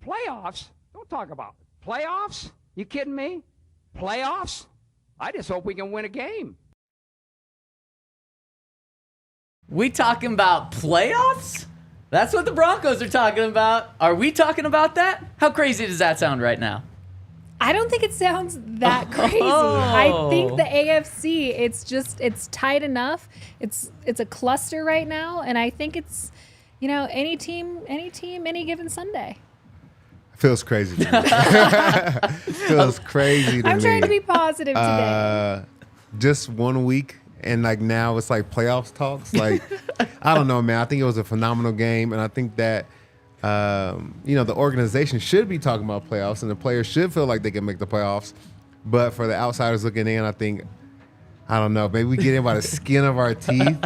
Playoffs? Don't talk about playoffs. You kidding me? Playoffs? I just hope we can win a game. We talking about playoffs? That's what the Broncos are talking about. Are we talking about that? How crazy does that sound right now? I don't think it sounds that crazy. I think the AFC, it's tight enough. It's a cluster right now, and I think it's, any team, any given Sunday. Feels crazy to me. Feels crazy to me. I'm trying to be positive today. Just 1 week, and now it's like playoffs talks. I don't know, man. I think it was a phenomenal game, and I think that the organization should be talking about playoffs, and the players should feel like they can make the playoffs. But for the outsiders looking in, I think, I don't know, maybe we get in by the skin of our teeth,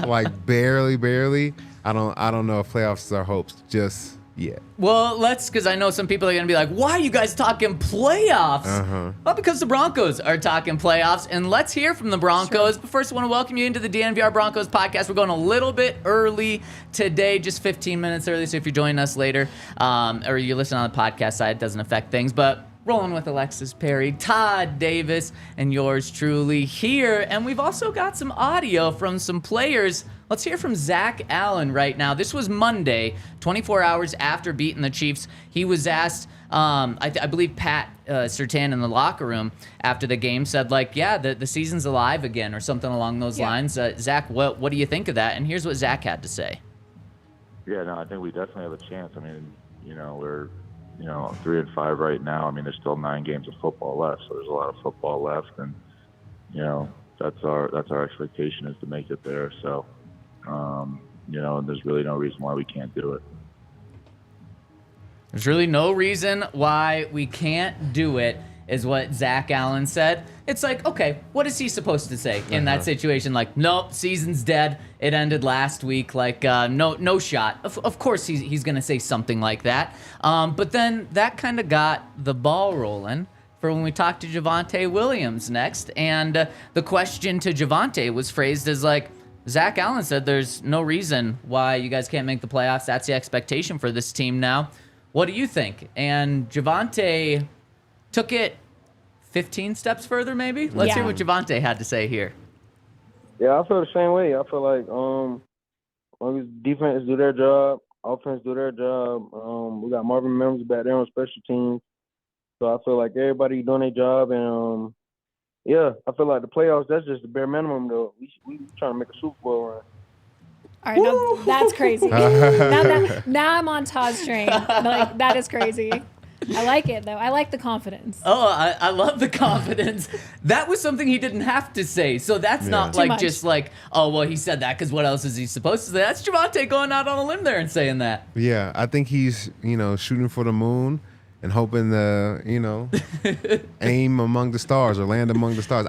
barely. I don't know if playoffs are hopes just yet. Well, because I know some people are going to be like, why are you guys talking playoffs? Well, because the Broncos are talking playoffs, and let's hear from the Broncos. Sure. But first, I want to welcome you into the DNVR Broncos Podcast. We're going a little bit early today, just 15 minutes early, so if you're joining us later, or you're listening on the podcast side, it doesn't affect things, but rolling with Alexis Perry, Todd Davis, and yours truly here. And we've also got some audio from some players. Let's hear from Zach Allen right now. This was Monday, 24 hours after beating the Chiefs. He was asked, I believe Pat Surtain in the locker room after the game said, the season's alive again or something along those lines. Zach, what do you think of that? And here's what Zach had to say. Yeah, no, I think we definitely have a chance. I mean, we're 3-5 right now. I mean, there's still 9 games of football left, so there's a lot of football left, and that's our expectation is to make it there. So, and there's really no reason why we can't do it. There's really no reason why we can't do it, is what Zach Allen said. It's okay, what is he supposed to say in that situation? Nope, season's dead. It ended last week. No shot. Of course he's going to say something like that. But then that kind of got the ball rolling for when we talked to Javonte Williams next. And the question to Javonte was phrased as Zach Allen said there's no reason why you guys can't make the playoffs. That's the expectation for this team now. What do you think? And Javonte took it 15 steps further, maybe? Let's hear what Javonte had to say here. Yeah, I feel the same way. I feel like as long as defense do their job, offense do their job, we got Marvin Mims back there on special teams. So I feel like everybody doing their job, and I feel like the playoffs, that's just the bare minimum, though. We trying to make a Super Bowl run. All right, now, that's crazy. now I'm on Todd's train. That is crazy. I like it, though. I like the confidence. Oh, I love the confidence. That was something he didn't have to say. So that's not he said that because what else is he supposed to say? That's Javonte going out on a limb there and saying that. Yeah, I think he's, shooting for the moon and hoping to, aim among the stars or land among the stars.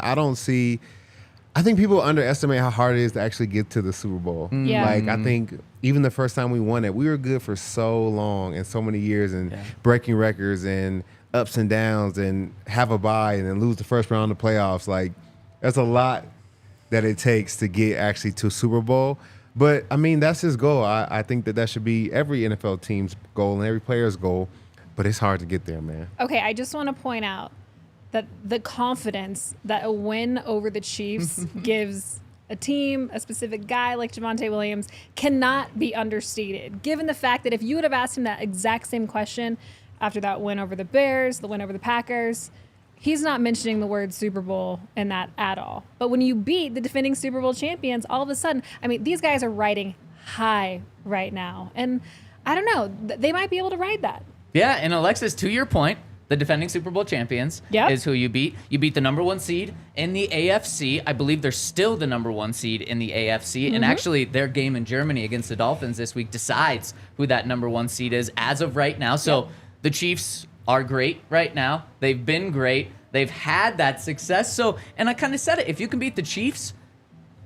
I think people underestimate how hard it is to actually get to the Super Bowl. Yeah. I think even the first time we won it, we were good for so long and so many years and breaking records and ups and downs and have a bye and then lose the first round of the playoffs. There's a lot that it takes to get actually to Super Bowl. But, I mean, that's his goal. I think that should be every NFL team's goal and every player's goal. But it's hard to get there, man. Okay, I just want to point out that the confidence that a win over the Chiefs gives a team, a specific guy like Javonte Williams, cannot be understated. Given the fact that if you would have asked him that exact same question after that win over the Bears, the win over the Packers, he's not mentioning the word Super Bowl in that at all. But when you beat the defending Super Bowl champions, all of a sudden, I mean, these guys are riding high right now. And I don't know, they might be able to ride that. Yeah, and Alexis, to your point, the defending Super Bowl champions Yep. is who you beat. You beat the number 1 seed in the AFC. I believe they're still the number 1 seed in the AFC. And actually, their game in Germany against the Dolphins this week decides who that number 1 seed is as of right now. So the Chiefs are great right now. They've been great. They've had that success. So, and I kind of said it, if you can beat the Chiefs,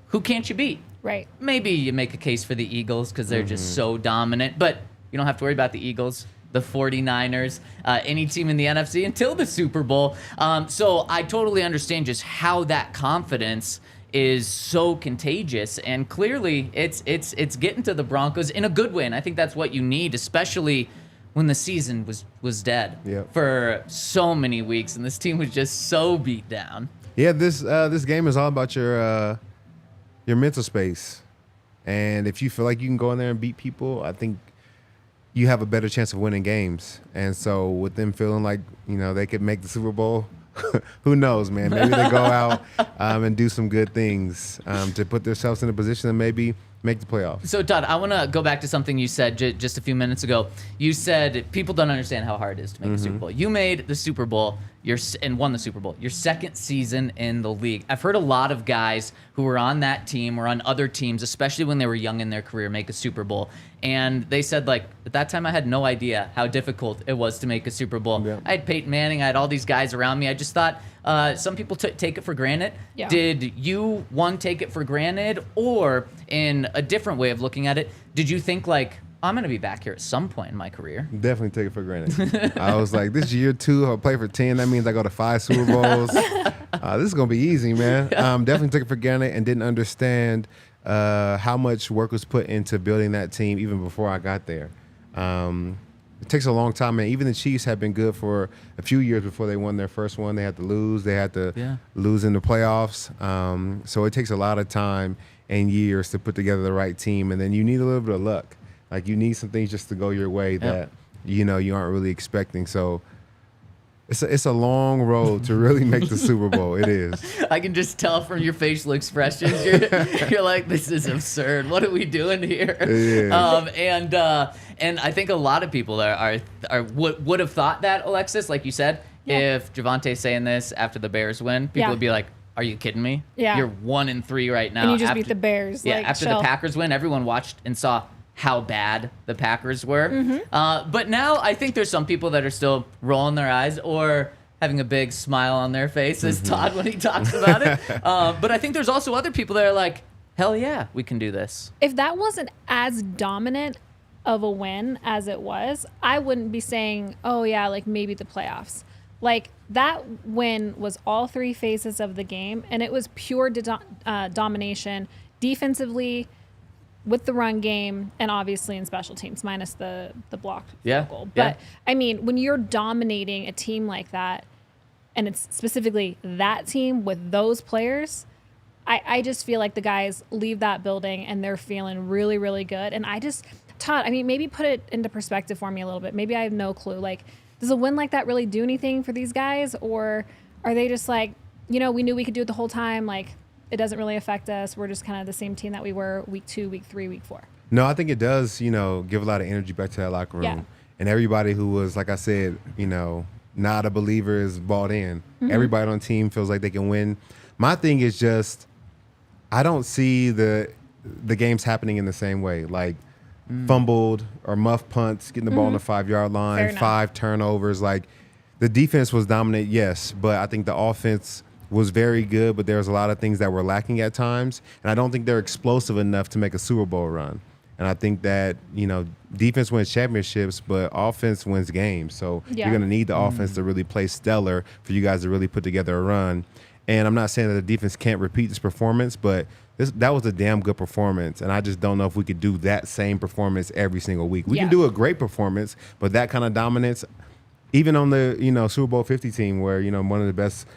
who can't you beat? Right. Maybe you make a case for the Eagles because they're just so dominant, but you don't have to worry about the Eagles, the 49ers, any team in the NFC until the Super Bowl. So I totally understand just how that confidence is so contagious, and clearly it's getting to the Broncos in a good way, and I think that's what you need, especially when the season was dead for so many weeks, and this team was just so beat down. Yeah, this game is all about your mental space, and if you feel like you can go in there and beat people, I think you have a better chance of winning games. And so with them feeling like they could make the Super Bowl, who knows, man? Maybe they go out and do some good things to put themselves in a position to maybe make the playoffs. So, Todd, I want to go back to something you said just a few minutes ago. You said people don't understand how hard it is to make the Super Bowl. You made the Super Bowl and won the Super Bowl, your second season in the league. I've heard a lot of guys who were on that team or on other teams, especially when they were young in their career, make a Super Bowl. And they said, like, at that time I had no idea how difficult it was to make a Super Bowl. Yeah. I had Peyton Manning. I had all these guys around me. I just thought some people take it for granted. Yeah. Did you, one, take it for granted? Or in a different way of looking at it, did you think, like, I'm going to be back here at some point in my career? Definitely take it for granted. I was like, this is year 2. I'll play for 10. That means I go to 5 Super Bowls. This is going to be easy, man. Definitely took it for granted and didn't understand how much work was put into building that team even before I got there. It takes a long time, man. Even the Chiefs have been good for a few years before they won their first one. They had to lose. They had to lose in the playoffs. So it takes a lot of time and years to put together the right team. And then you need a little bit of luck. Like, you need some things just to go your way that, you aren't really expecting. So it's a long road to really make the Super Bowl. It is. I can just tell from your facial expressions. You're like, this is absurd. What are we doing here? And I think a lot of people would have thought that, Alexis, like you said, if Javonte's saying this after the Bears win, people would be like, are you kidding me? Yeah. You're 1-3 right now. And you just beat the Bears. Yeah, after the Packers win, everyone watched and saw how bad the Packers were. But now I think there's some people that are still rolling their eyes or having a big smile on their face as Todd when he talks about it. But I think there's also other people that are like, hell yeah, we can do this. If that wasn't as dominant of a win as it was, I wouldn't be saying, oh yeah, like maybe the playoffs. Like, that win was all 3 phases of the game, and it was pure domination defensively, with the run game, and obviously in special teams, minus the blocked field goal. But, I mean, when you're dominating a team like that, and it's specifically that team with those players, I just feel like the guys leave that building and they're feeling really, really good. And Todd, I mean, maybe put it into perspective for me a little bit. Maybe I have no clue. Like, does a win like that really do anything for these guys? Or are they just like, we knew we could do it the whole time, like, it doesn't really affect us. We're just kind of the same team that we were week 2, week 3, week 4. No, I think it does, give a lot of energy back to that locker room. Yeah. And everybody who was, like I said, not a believer is bought in. Everybody on the team feels like they can win. My thing is just, I don't see the games happening in the same way. Like, fumbled or muff punts, getting the ball on the 5-yard line, 5 turnovers. Like, the defense was dominant, yes, but I think the offense was very good, but there was a lot of things that were lacking at times. And I don't think they're explosive enough to make a Super Bowl run. And I think that, defense wins championships, but offense wins games. So you're going to need the offense to really play stellar for you guys to really put together a run. And I'm not saying that the defense can't repeat this performance, but that was a damn good performance. And I just don't know if we could do that same performance every single week. We can do a great performance, but that kind of dominance, even on the, Super Bowl 50 team where, one of the best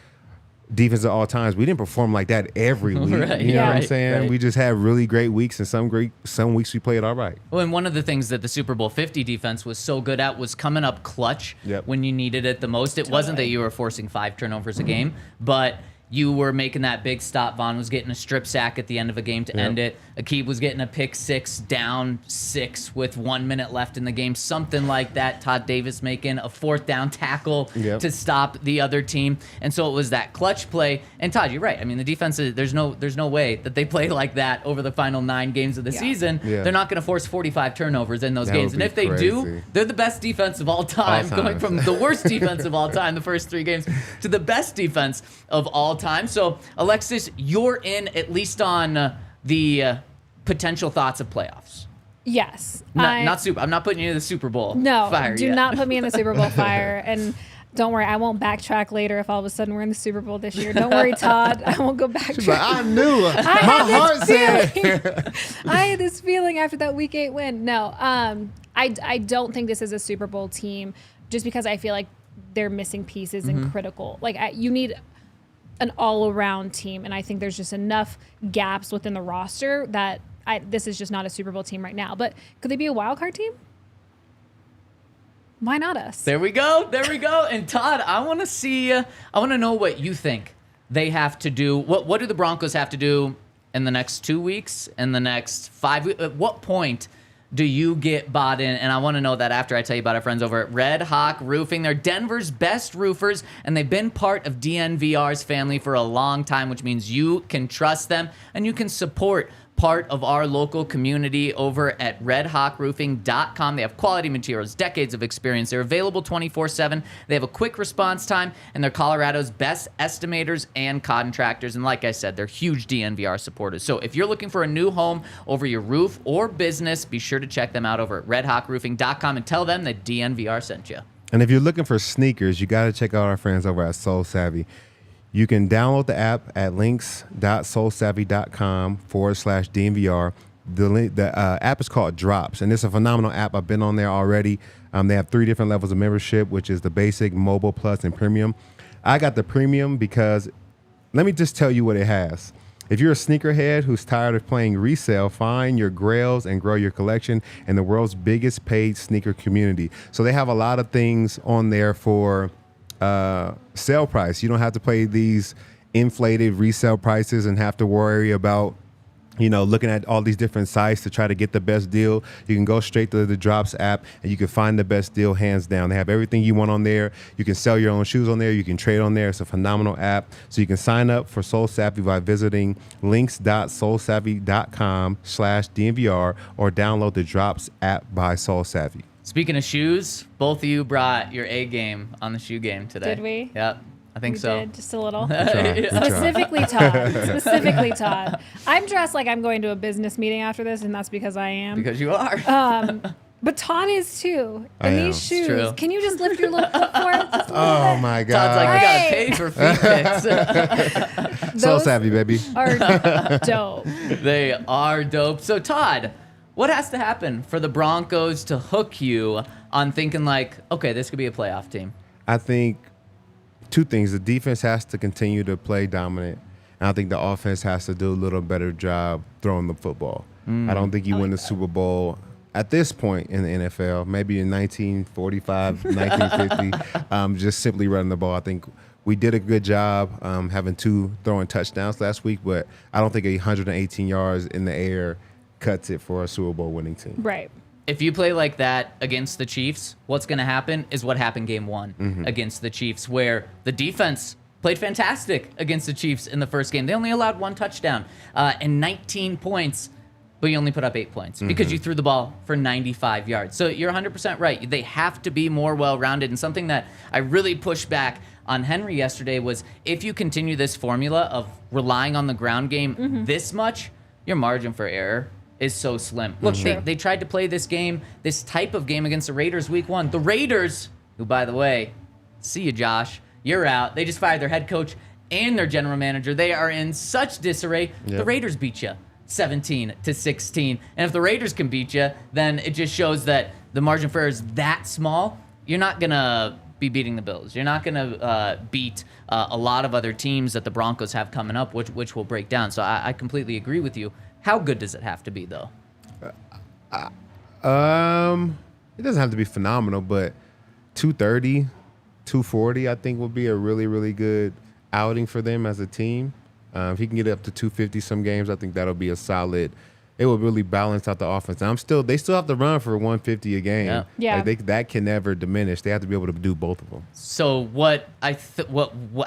defense at all times, we didn't perform like that every week. Right, you know what I'm right, saying? right. We just had really great weeks, and some weeks we played all right. Well, and one of the things that the Super Bowl 50 defense was so good at was coming up clutch when you needed it the most. It wasn't that you were forcing 5 turnovers a game, but you were making that big stop. Vaughn was getting a strip sack at the end of a game to end it. Aqib was getting a pick six, down 6 with 1 minute left in the game, something like that. Todd Davis making a 4th down tackle to stop the other team. And so it was that clutch play. And Todd, you're right. I mean, the defense, there's no way that they play like that over the final 9 games of the season. Yeah. They're not going to force 45 turnovers in those games. And if they do, they're the best defense of all time, going from the worst defense of all time, the first 3 games, to the best defense of all time. So, Alexis, you're in at least on the potential thoughts of playoffs. Yes. I'm not putting you in the Super Bowl fire do yet. Not put me in the Super Bowl fire. And don't worry, I won't backtrack later if all of a sudden we're in the Super Bowl this year. Don't worry, Todd. I won't go backtrack. Like, I knew. My heart said. I had this feeling after that Week 8 win. No, I don't think this is a Super Bowl team just because I feel like they're missing pieces and critical. Like, you need an all-around team, and I think there's just enough gaps within the roster that this is just not a Super Bowl team right now. But could they be a wild card team? Why not us? There we go. And Todd, I want to know what you think they have to do. What do the Broncos have to do in the next 2 weeks, in the next 5 weeks? At what point do you get bought in? And I want to know that after I tell you about our friends over at Red Hawk Roofing. They're Denver's best roofers, and they've been part of DNVR's family for a long time, which means you can trust them and you can support part of our local community over at redhawkroofing.com. They have quality materials, decades of experience. They're available 24/7. They have a quick response time, and they're Colorado's best estimators and contractors. And like I said, they're huge DNVR supporters. So if you're looking for a new home over your roof or business, be sure to check them out over at redhawkroofing.com and tell them that DNVR sent you. And if you're looking for sneakers, you got to check out our friends over at Soul Savvy. You can download the app at links.soulsavvy.com/DNVR. The app is called Drops, and it's a phenomenal app. I've been on there already. They have 3 different levels of membership, which is the basic, mobile, plus, and premium. I got the premium because let me just tell you what it has. If you're a sneakerhead who's tired of playing resale, find your grails and grow your collection in the world's biggest paid sneaker community. So they have a lot of things on there for sale price. You don't have to pay these inflated resale prices and have to worry about, looking at all these different sites to try to get the best deal. You can go straight to the Drops app and you can find the best deal hands down. They have everything you want on there. You can sell your own shoes on there. You can trade on there. It's a phenomenal app. So you can sign up for Soul Savvy by visiting links.soulsavvy.com/DNVR or download the Drops app by Soul Savvy. Speaking of shoes, both of you brought your A game on the shoe game today. Did we? Yep, I think so. Did, just a little. Specifically Todd. I'm dressed like I'm going to a business meeting after this, and that's because I am. Because you are. But Todd is too. I And am. these shoes, True. can you just lift your little foot for it? Just a little Oh bit? my God. Todd's like, we gotta pay for feet pics. Soul Savvy, baby. Are dope. They are dope. So Todd, what has to happen for the Broncos to hook you on thinking like, okay, this could be a playoff team? I think 2 things. The defense has to continue to play dominant, and I think the offense has to do a little better job throwing the football. I don't think you win the Super Bowl at this point in the NFL, maybe in 1945, 1950, just simply running the ball. I think we did a good job having 2 throwing touchdowns last week, but I don't think 118 yards in the air cuts it for a Super Bowl winning team. Right. If you play like that against the Chiefs, what's going to happen is what happened game 1 against the Chiefs, where the defense played fantastic against the Chiefs in the first game. They only allowed 1 touchdown and 19 points, but you only put up 8 points because you threw the ball for 95 yards. So you're 100% right. They have to be more well-rounded. And something that I really pushed back on Henry yesterday was if you continue this formula of relying on the ground game this much, your margin for error is so slim. Look, they tried to play this game, this type of game against the Raiders week 1. The Raiders, who, by the way, see you, Josh, you're out. They just fired their head coach and their general manager. They are in such disarray. The Raiders beat you 17-16. And if the Raiders can beat you, then it just shows that the margin for error is that small. You're not going to be beating the Bills. You're not going to beat a lot of other teams that the Broncos have coming up, which will break down. So I completely agree with you. How good does it have to be, though? It doesn't have to be phenomenal, but 230, 240, I think will be a really, really good outing for them as a team. If he can get up to 250 some games, I think that'll be a solid. It will really balance out the offense. And they still have to run for 150 a game. Yeah. Like that can never diminish. They have to be able to do both of them. So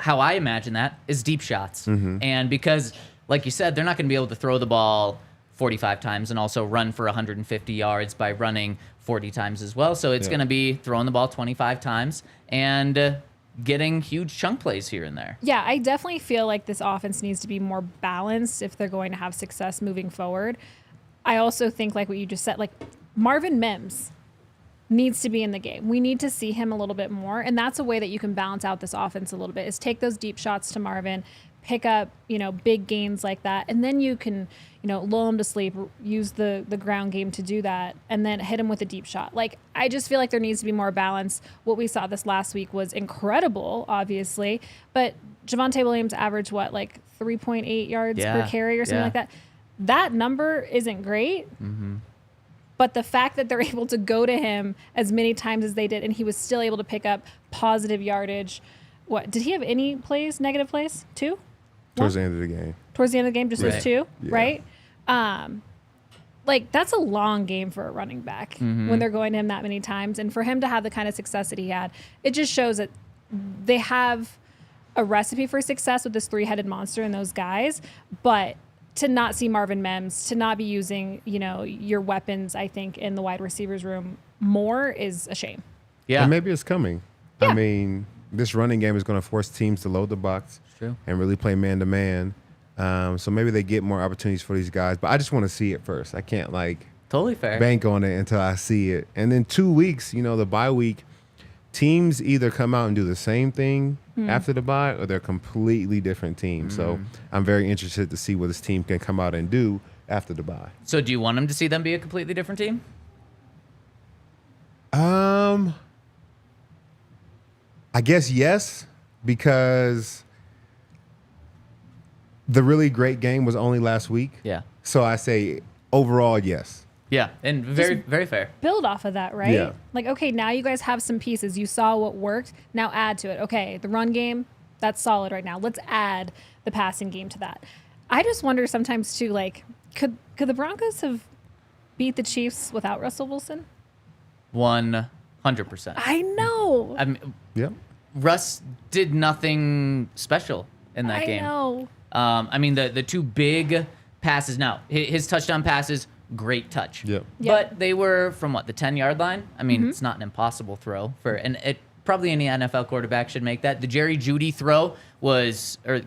how I imagine that is deep shots. And because, like you said, they're not going to be able to throw the ball 45 times and also run for 150 yards by running 40 times as well. So it's going to be throwing the ball 25 times and getting huge chunk plays here and there. Yeah, I definitely feel like this offense needs to be more balanced if they're going to have success moving forward. I also think, like what you just said, like Marvin Mims needs to be in the game. We need to see him a little bit more, and that's a way that you can balance out this offense a little bit, is take those deep shots to Marvin, pick up, big gains like that, and then you can, lull him to sleep, use the ground game to do that, and then hit him with a deep shot. Like, I just feel like there needs to be more balance. What we saw this last week was incredible, obviously, but Javonte Williams averaged, 3.8 yards per carry or something like that. That number isn't great, but the fact that they're able to go to him as many times as they did, and he was still able to pick up positive yardage. What, did he have any plays, negative plays? 2? Towards the end of the game. Towards the end of the game, just those 2, Yeah. right? That's a long game for a running back when they're going to him that many times. And for him to have the kind of success that he had, it just shows that they have a recipe for success with this 3-headed monster and those guys. But to not see Marvin Mims, to not be using, your weapons, I think, in the wide receivers room more is a shame. Yeah. And maybe it's coming. Yeah. I mean, this running game is going to force teams to load the box and really play man-to-man. So maybe they get more opportunities for these guys. But I just want to see it first. I can't, Totally fair. bank on it until I see it. And then 2 weeks, the bye week, teams either come out and do the same thing after the bye, or they're completely different teams. So I'm very interested to see what this team can come out and do after the bye. So do you want them to see them be a completely different team? I guess yes, because the really great game was only last week. Yeah. So I say overall, yes. Yeah, and very, very fair. Build off of that, right? Yeah. Okay, now you guys have some pieces. You saw what worked. Now add to it. Okay, the run game, that's solid right now. Let's add the passing game to that. I just wonder sometimes too, could the Broncos have beat the Chiefs without Russell Wilson? 100%. I know. I mean, Yep. Russ did nothing special in that game. I know. The 2 big passes. Now, his touchdown passes, great touch. Yep. But they were from the 10-yard line. I mean, it's not an impossible throw probably any NFL quarterback should make that. The Jeudy throw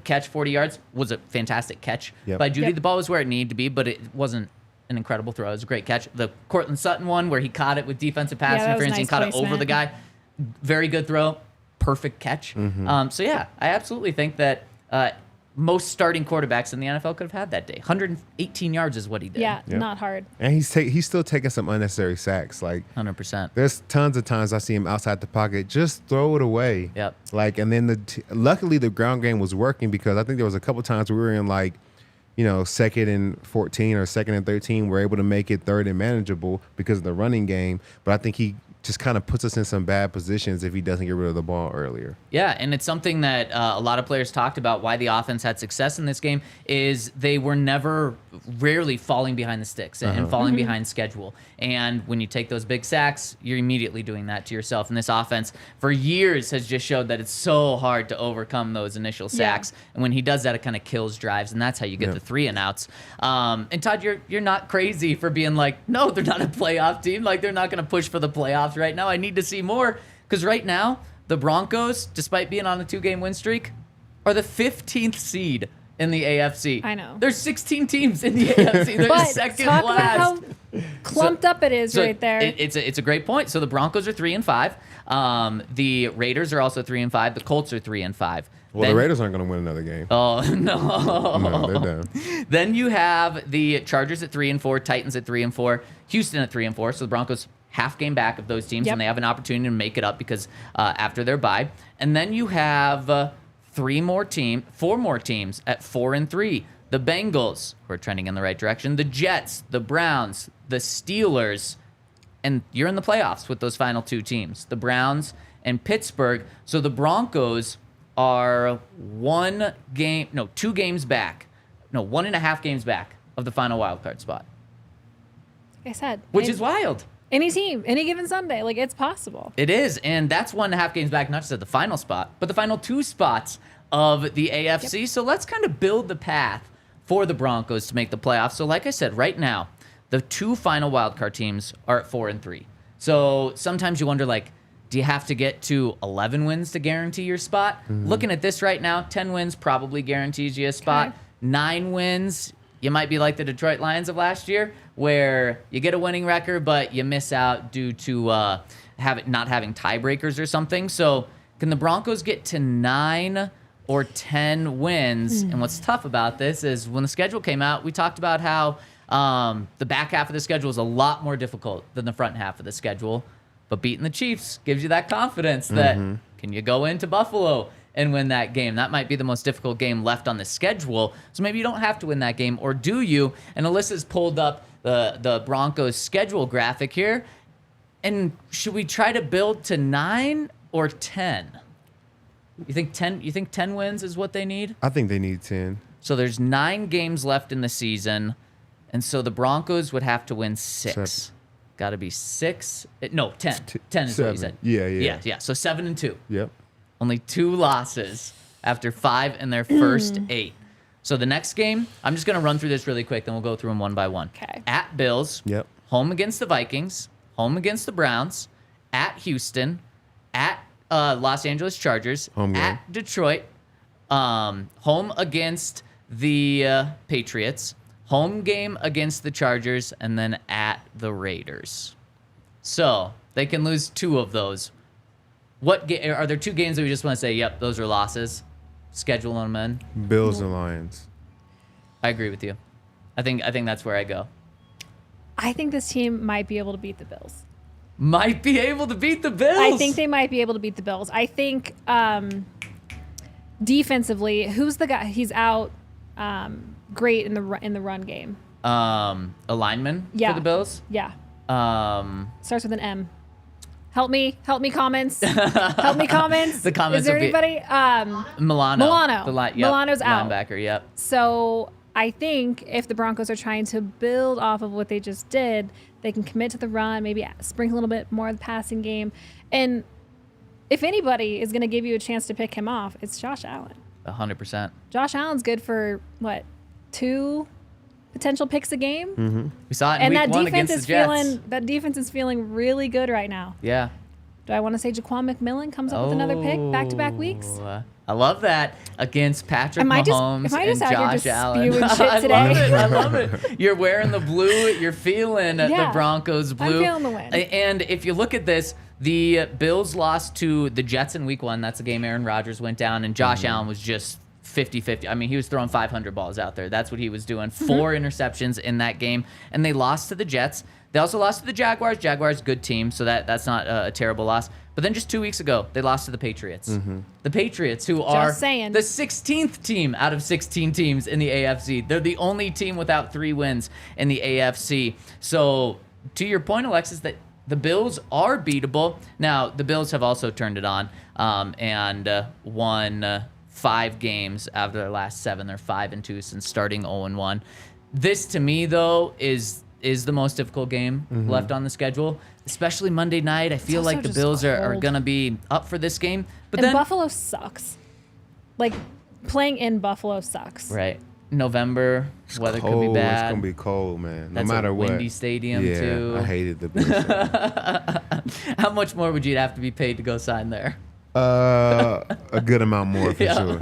catch 40 yards was a fantastic catch by Jeudy. Yep. The ball was where it needed to be, but it wasn't an incredible throw. It was a great catch. The Courtland Sutton one where he caught it with defensive pass interference and caught it over the guy. Very good throw. Perfect catch. So, yeah, I absolutely think that most starting quarterbacks in the NFL could have had that day. 118 yards is what he did. Yeah, not hard. And he's still taking some unnecessary sacks. 100%. There's tons of times I see him outside the pocket. Just throw it away. Yep. And then luckily the ground game was working, because I think there was a couple times we were in 2nd and 14 or 2nd and 13. We're able to make it 3rd and manageable because of the running game. But I think he just kind of puts us in some bad positions if he doesn't get rid of the ball earlier. Yeah, and it's something that a lot of players talked about why the offense had success in this game is they were rarely falling behind the sticks and falling behind schedule. And when you take those big sacks, you're immediately doing that to yourself. And this offense for years has just showed that it's so hard to overcome those initial sacks. Yeah. And when he does that, it kind of kills drives, and that's how you get the 3 and outs. And Todd, you're not crazy for being no, they're not a playoff team. They're not going to push for the playoffs right now. I need to see more, because right now the Broncos, despite being on a 2-game win streak, are the 15th seed in the AFC. I know. There's 16 teams in the AFC. They're But second talk last. about how clumped up it is right there. It's a great point. So the Broncos are 3-5. The Raiders are also 3-5. The Colts are 3-5. Well, the Raiders aren't going to win another game. Oh, no. No, they're done. Then you have the Chargers at 3-4, Titans at 3-4, Houston at 3-4. So the Broncos half game back of those teams, and they have an opportunity to make it up because after their bye. And then you have 4 more teams at 4-3. The Bengals, who are trending in the right direction, the Jets, the Browns, the Steelers, and you're in the playoffs with those final 2 teams, the Browns and Pittsburgh. So the Broncos are 2 games back. No, 1.5 games back of the final wild card spot. Like I said. Which is wild. Any team, any given Sunday, like it's possible. It is, and that's 1.5 games back, not just at the final spot, but the final 2 spots of the AFC. Yep. So let's kind of build the path for the Broncos to make the playoffs. So like I said, right now, the 2 final wildcard teams are at 4-3. So sometimes you wonder, like, do you have to get to 11 wins to guarantee your spot? Looking at this right now, 10 wins probably guarantees you a spot. Okay. 9 wins, you might be like the Detroit Lions of last year, where you get a winning record, but you miss out due to not having tiebreakers or something. So can the Broncos get to 9 or 10 wins? And what's tough about this is when the schedule came out, we talked about how the back half of the schedule is a lot more difficult than the front half of the schedule. But beating the Chiefs gives you that confidence that can you go into Buffalo and win that game? That might be the most difficult game left on the schedule. So maybe you don't have to win that game, or do you? And Alyssa's pulled up the Broncos schedule graphic here. And should we try to build to 9 or 10? You think 10 wins is what they need? I think they need 10. So there's 9 games left in the season, and so the Broncos would have to win 6. Got to be 6. No, 10. 10 is 7. What you said. Yeah. So 7-2. Yep. Only 2 losses after 5 in their first 8. So the next game, I'm just going to run through this really quick, then we'll go through them one by one. Okay. At Bills. Yep. Home against the Vikings. Home against the Browns. At Houston. At Los Angeles Chargers. Home game. At Detroit. Home against the Patriots. Home game against the Chargers, and then at the Raiders. So they can lose 2 of those. Are there 2 games that we just want to say, yep, those are losses? Schedule them in. Bills and Lions. I agree with you. I think that's where I go. I think this team might be able to beat the Bills. Might be able to beat the Bills. I think they might be able to beat the Bills. I think defensively, who's the guy? He's out. Great in the run game. Alignment for the Bills? Yeah. Starts with an M. Help me comments. Help me comments. The comments. Is there will anybody? Milano. Milano's out. Linebacker, yep. So I think if the Broncos are trying to build off of what they just did, they can commit to the run, maybe sprinkle a little bit more of the passing game. And if anybody is going to give you a chance to pick him off, it's Josh Allen. 100%. Josh Allen's good for, 2 potential picks a game? Mm-hmm. We saw it in week 1 against the Jets. That defense is feeling really good right now. Yeah. Do I want to say Jaquan McMillan comes up with another pick back-to-back weeks? I love that against Patrick Mahomes and Josh Allen. Shit today? I love it. You're wearing the blue. You're feeling the Broncos blue. I'm feeling the win. And if you look at this, the Bills lost to the Jets in week 1. That's the game Aaron Rodgers went down, and Josh Allen was just 50-50. I mean, he was throwing 500 balls out there. That's what he was doing. 4 interceptions in that game, and they lost to the Jets. They also lost to the Jaguars. Jaguars, good team, so that's not a terrible loss. But then just 2 weeks ago, they lost to the Patriots. The Patriots, who are the 16th team out of 16 teams in the AFC. They're the only team without 3 wins in the AFC. So to your point, Alexis, that the Bills are beatable. Now, the Bills have also turned it on and won 5 games out of their last 7. They're 5-2 since starting 0-1. This, to me, though, is the most difficult game left on the schedule, especially Monday night. I feel like the Bills are going to be up for this game. But then Buffalo sucks. Like, playing in Buffalo sucks. Right. November, weather cold. could be bad. It's going to be cold, man. That's no matter a what. windy stadium, too. Yeah, I hated the Bills. How much more would you have to be paid to go sign there? A good amount more for sure.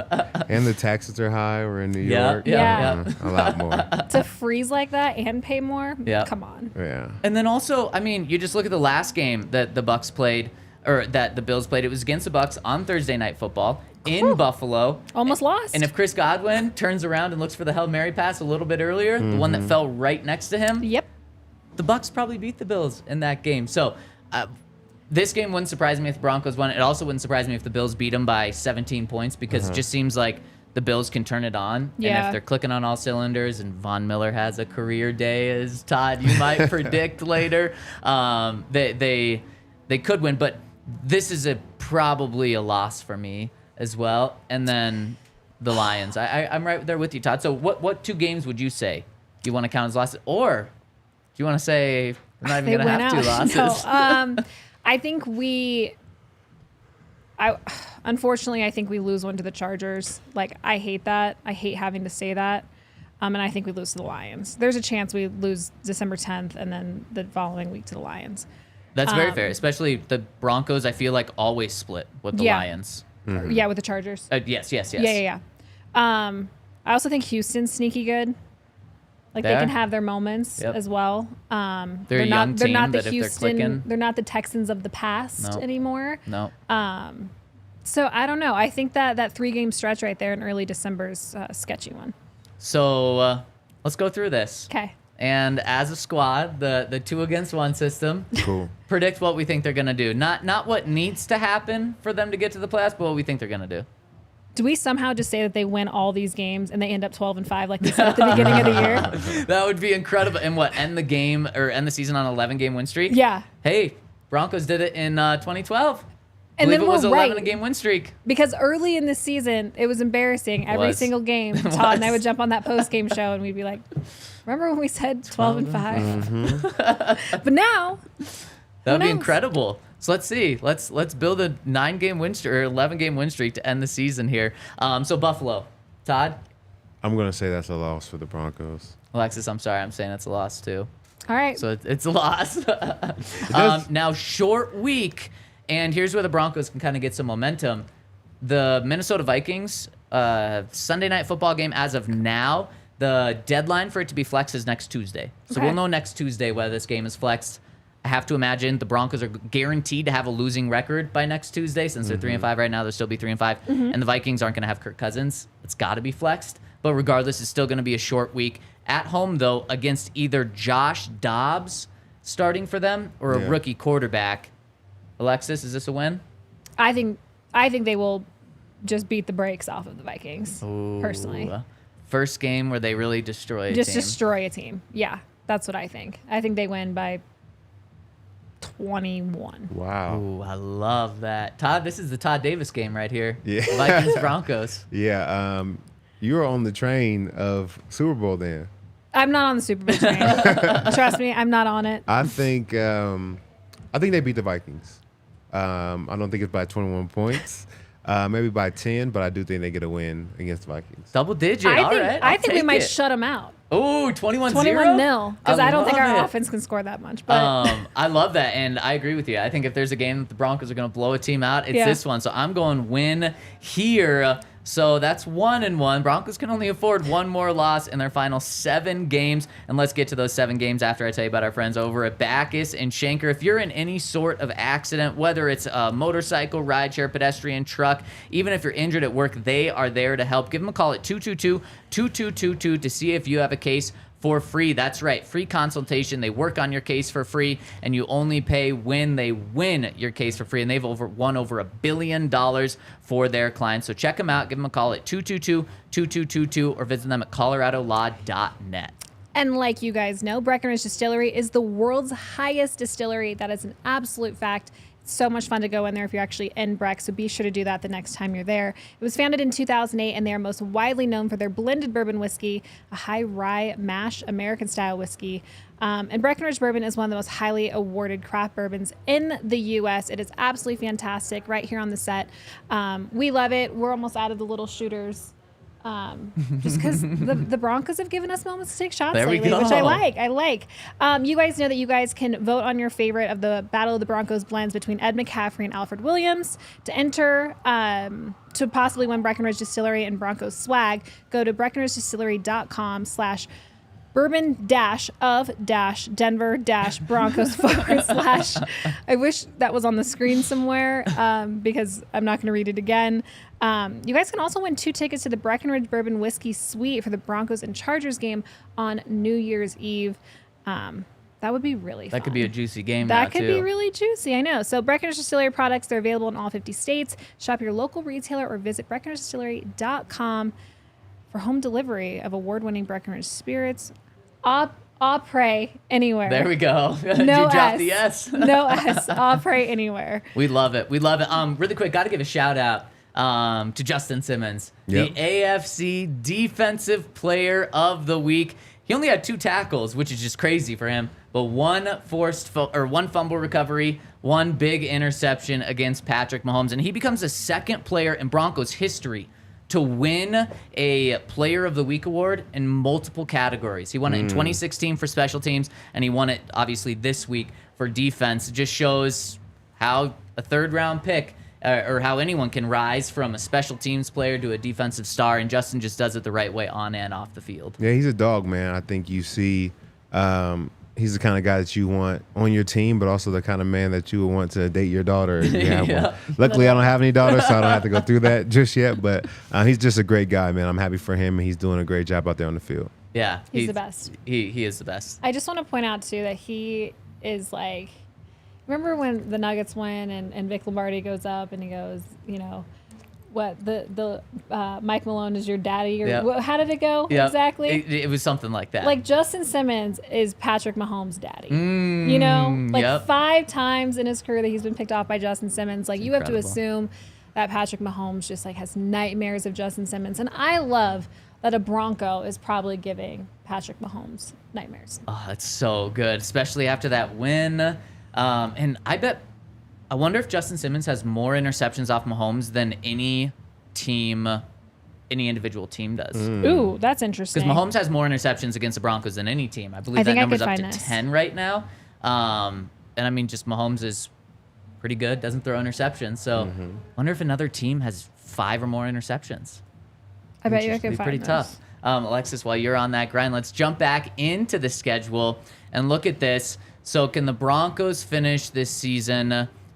And the taxes are high. We're in New York. Yeah. A lot more. To freeze like that and pay more? Yeah. Come on. Yeah. And then also, I mean, you just look at the last game that the Bucks played, or that the Bills played. It was against the Bucks on Thursday Night Football in Buffalo. Almost lost. And if Chris Godwin turns around and looks for the Hail Mary pass a little bit earlier, the one that fell right next to him, the Bucks probably beat the Bills in that game. So this game wouldn't surprise me if the Broncos won. It also wouldn't surprise me if the Bills beat them by 17 points because it just seems like the Bills can turn it on. Yeah. And if they're clicking on all cylinders and Von Miller has a career day, as Todd, you might predict later, they could win. But this is probably a loss for me as well, and then the Lions. I'm right there with you, Todd. So what 2 games would you say you want to count as losses, or do you want to say we're not even going to have 2 losses? No, I think unfortunately, I think we lose one to the Chargers. Like, I hate that. I hate having to say that. And I think we lose to the Lions. There's a chance we lose December 10th and then the following week to the Lions. That's very fair, especially the Broncos, I feel like, always split with the Lions. Mm-hmm. Yeah, with the Chargers. Yes. Yeah. I also think Houston's sneaky good. Like, they can have their moments as well. They're a young team not the that Houston. They're not the Texans of the past anymore. No. So I don't know. I think that 3-game stretch right there in early December is a sketchy one. So let's go through this. Okay. And as a squad, the 2-against-1 system. Cool. Predict what we think they're gonna do. Not what needs to happen for them to get to the playoffs, but what we think they're gonna do. Do we somehow just say that they win all these games and they end up 12-5 like we said at the beginning of the year? That would be incredible. And end the season on an 11-game win streak? Yeah. Hey, Broncos did it in 2012. And I believe then it was we're 11-game win streak. Because early in the season, it was embarrassing. Every single game, Todd and I would jump on that post-game show and we'd be like, remember when we said 12-5? Mm-hmm. But now, that would be incredible. So let's see. Let's build a 9-game win streak or 11-game win streak to end the season here. So Buffalo, Todd. I'm gonna say that's a loss for the Broncos. Alexis, I'm sorry. I'm saying that's a loss too. All right. So it's a loss. Now short week, and here's where the Broncos can kind of get some momentum. The Minnesota Vikings Sunday night football game as of now. The deadline for it to be flexed is next Tuesday. So we'll know next Tuesday whether this game is flexed. I have to imagine the Broncos are guaranteed to have a losing record by next Tuesday since they're 3-5 right now. They'll still be 3-5. And the Vikings aren't going to have Kirk Cousins. It's got to be flexed. But regardless, it's still going to be a short week. At home, though, against either Josh Dobbs starting for them or a rookie quarterback. Alexis, is this a win? I think they will just beat the brakes off of the Vikings, personally. First game where they really destroy a team. Just destroy a team. Yeah, that's what I think. I think they win by 21. Wow. Ooh, I love that. Todd, this is the Todd Davis game right here. Yeah. Vikings Broncos. Yeah. You were on the train of Super Bowl then. I'm not on the Super Bowl train. Trust me, I'm not on it. I think they beat the Vikings. I don't think it's by 21 points. Maybe by 10, but I do think they get a win against the Vikings. Double digit. I think we might shut them out. Oh, 21-0? 21-0. Because I don't think our it. offense can score that much. But I love that, and I agree with you. I think if there's a game that the Broncos are going to blow a team out, it's this one. So I'm going win here. So that's 1-1. Broncos can only afford one more loss in their final 7 games. And let's get to those 7 games after I tell you about our friends over at Backus and Schenker. If you're in any sort of accident, whether it's a motorcycle, rideshare, pedestrian, truck, even if you're injured at work, they are there to help. Give them a call at 222-2222 to see if you have a case for free. That's right, free consultation. They work on your case for free, and you only pay when they win your case for free. And they've won over $1 billion for their clients. So check them out. Give them a call at 222-2222 or visit them at coloradolaw.net. And like you guys know, Breckenridge Distillery is the world's highest distillery. That is an absolute fact. It's so much fun to go in there if you're actually in Breck, so be sure to do that the next time you're there. It was founded in 2008, and they are most widely known for their blended bourbon whiskey, a high rye mash American-style whiskey. And Breckenridge Bourbon is one of the most highly awarded craft bourbons in the U.S. It is absolutely fantastic right here on the set. We love it. We're almost out of the little shooters. Just because the Broncos have given us moments to take shots lately, which I like. You guys know that you guys can vote on your favorite of the Battle of the Broncos blends between Ed McCaffrey and Alfred Williams. To enter to possibly win Breckenridge Distillery and Broncos swag, go to breckenridgedistillery.com/bourbon-of-Denver-Broncos / I wish that was on the screen somewhere because I'm not going to read it again. You guys can also win 2 tickets to the Breckenridge Bourbon Whiskey Suite for the Broncos and Chargers game on New Year's Eve. That would be really fun. That could be a juicy game. That could be really juicy, I know. So Breckenridge Distillery products, they're available in all 50 states. Shop your local retailer or visit breckenridgedistillery.com for home delivery of award-winning Breckenridge spirits. Pray anywhere. There we go. No Did you drop S. the S? No S. Pray anywhere. We love it. Really quick, got to give a shout out to Justin Simmons, Yep. the AFC Defensive Player of the Week. He only had 2 tackles, which is just crazy for him, but one fumble recovery, 1 big interception against Patrick Mahomes, and he becomes the 2nd player in Broncos history to win a Player of the Week award in multiple categories. He won it in 2016 for special teams, and he won it, obviously, this week for defense. It just shows how a 3rd-round pick or how anyone can rise from a special teams player to a defensive star, and Justin just does it the right way on and off the field. Yeah, he's a dog, man. I think you see he's the kind of guy that you want on your team, but also the kind of man that you would want to date your daughter if you have one. Luckily, I don't have any daughters, so I don't have to go through that just yet, but he's just a great guy, man. I'm happy for him, and he's doing a great job out there on the field. Yeah. He's the best. He is the best. I just want to point out, too, that he is like, remember when the Nuggets win and Vic Lombardi goes up and he goes, you know, what, the Mike Malone is your daddy? Or Yep. how did it go Yep. exactly? It was something like that. Like, Justin Simmons is Patrick Mahomes' daddy. You know? Like, yep. 5 times in his career that he's been picked off by Justin Simmons. Like, you have to incredible. assume that Patrick Mahomes just, like, has nightmares of Justin Simmons. And I love that a Bronco is probably giving Patrick Mahomes nightmares. Oh, that's so good, especially after that win. And I wonder if Justin Simmons has more interceptions off Mahomes than any individual team does. Ooh, that's interesting. Because Mahomes has more interceptions against the Broncos than any team. I believe I that think I number's could up to find this. 10 right now. And I mean, just Mahomes is pretty good, doesn't throw interceptions. So I wonder if another team has 5 or more interceptions. I bet you I It'd could be find pretty this. tough. Alexis, while you're on that grind, let's jump back into the schedule and look at this. So can the Broncos finish this season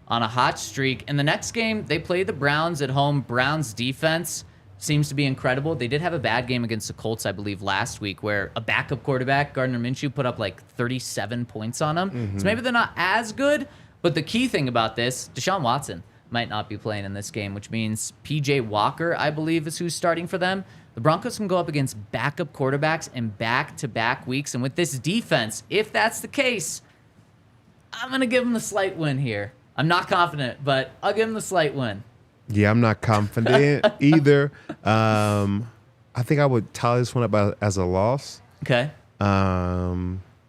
on a hot streak? In the next game, they play the Browns at home. Browns defense seems to be incredible. They did have a bad game against the Colts, I believe, last week, where a backup quarterback, Gardner Minshew, put up like 37 points on them. So maybe they're not as good, but the key thing about this, Deshaun Watson might not be playing in this game, which means P.J. Walker, I believe, is who's starting for them. The Broncos can go up against backup quarterbacks in back-to-back weeks, and with this defense, if that's the case, I'm going to give them the slight win here. I'm not confident, but I'll give them the slight win. Yeah, I'm not confident either. I think I would tally this one up as a loss. Okay.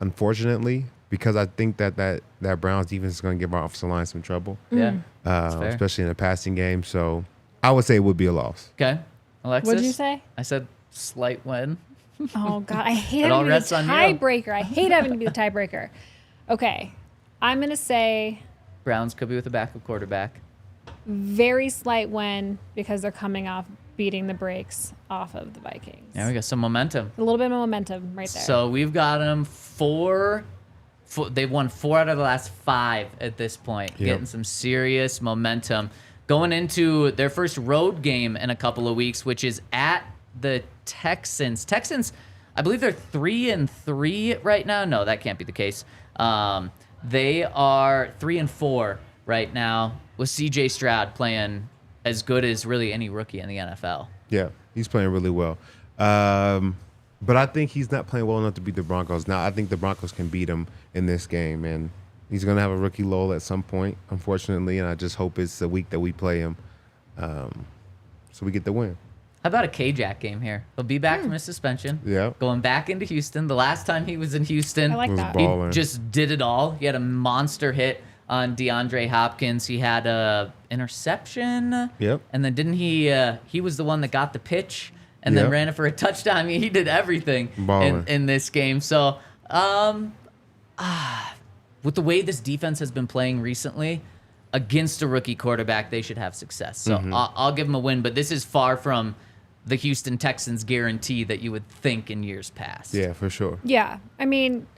Unfortunately, because I think that Browns defense is going to give our offensive line some trouble, Yeah. That's fair. especially in the passing game. So I would say it would be a loss. Okay. Alexis? What'd you say? I said slight win. Oh, God. I hate It all having to be rests the on you. tiebreaker. I hate having to be the tiebreaker. Okay. I'm going to say Browns could be with a backup quarterback. very slight win because they're coming off beating the brakes off of the Vikings. There we go. Some momentum. A little bit of momentum right there. So we've got them they've won 4 out of the last 5 at this point, getting some serious momentum. Going into their first road game in a couple of weeks, which is at the Texans. Texans, I believe they're 3-3 right now. No, that can't be the case. They are 3-4 right now with C.J. Stroud playing as good as really any rookie in the NFL. Yeah, he's playing really well. But I think he's not playing well enough to beat the Broncos. Now, I think the Broncos can beat him in this game, and he's going to have a rookie lull at some point, unfortunately, and I just hope it's the week that we play him so we get the win. How about a K-Jack game here? He'll be back from his suspension. Yeah. Going back into Houston. The last time he was in Houston, I like Was that. balling. he just did it all. He had a monster hit on DeAndre Hopkins. He had a interception. Yep. And then didn't he was the one that got the pitch and then Yep. ran it for a touchdown. I mean, he did everything Balling. in this game. So, with the way this defense has been playing recently, against a rookie quarterback, they should have success. So I'll give them a win, but this is far from the Houston Texans guarantee that you would think in years past. Yeah, for sure. Yeah. I mean,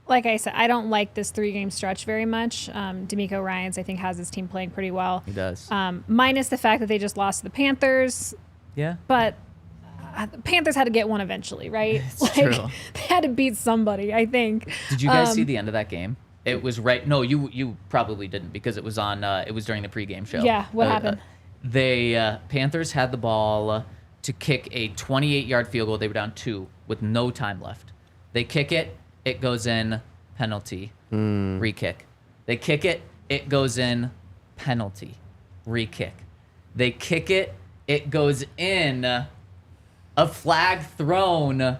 like I said, I don't like this 3-game stretch very much. D'Amico Ryans, I think, has his team playing pretty well. He does. Minus the fact that they just lost to the Panthers. Yeah. But the Panthers had to get one eventually, right? It's true. They had to beat somebody, I think. Did you guys see the end of that game? It was right. No, you probably didn't because it was on. It was during the pregame show. Yeah, what happened? Panthers had the ball to kick a 28-yard field goal. They were down 2 with no time left. They kick it. It goes in, penalty, re-kick. They kick it. It goes in, penalty. re-kick. They kick it. It goes in. A flag thrown.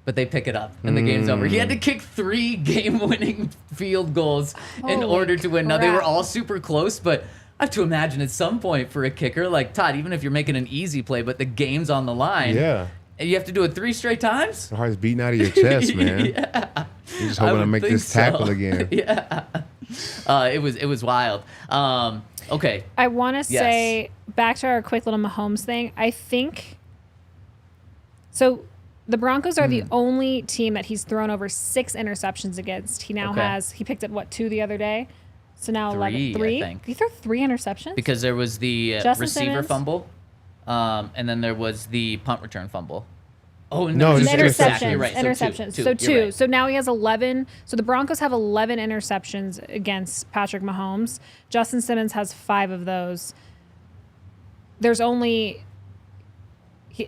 But they pick it up, and the game's over. He had to kick 3 game-winning field goals in order to win. Now, they were all super close, but I have to imagine at some point for a kicker, like, Todd, even if you're making an easy play, but the game's on the line, and you have to do it 3 straight times? The heart's beating out of your chest, man. Yeah. You're just hoping to make this tackle again. Yeah. It was wild. Okay. I want to say, back to our quick little Mahomes thing, I think... So... The Broncos are the only team that he's thrown over 6 interceptions against. He now has, he picked up, 2 the other day? So now 3, 3? I think. He threw 3 interceptions? Because there was the receiver Simmons? fumble, and then there was the punt return fumble. Oh, no, just interceptions. You're right. Interceptions. So 2. Right. So now he has 11. So the Broncos have 11 interceptions against Patrick Mahomes. Justin Simmons has 5 of those. There's only...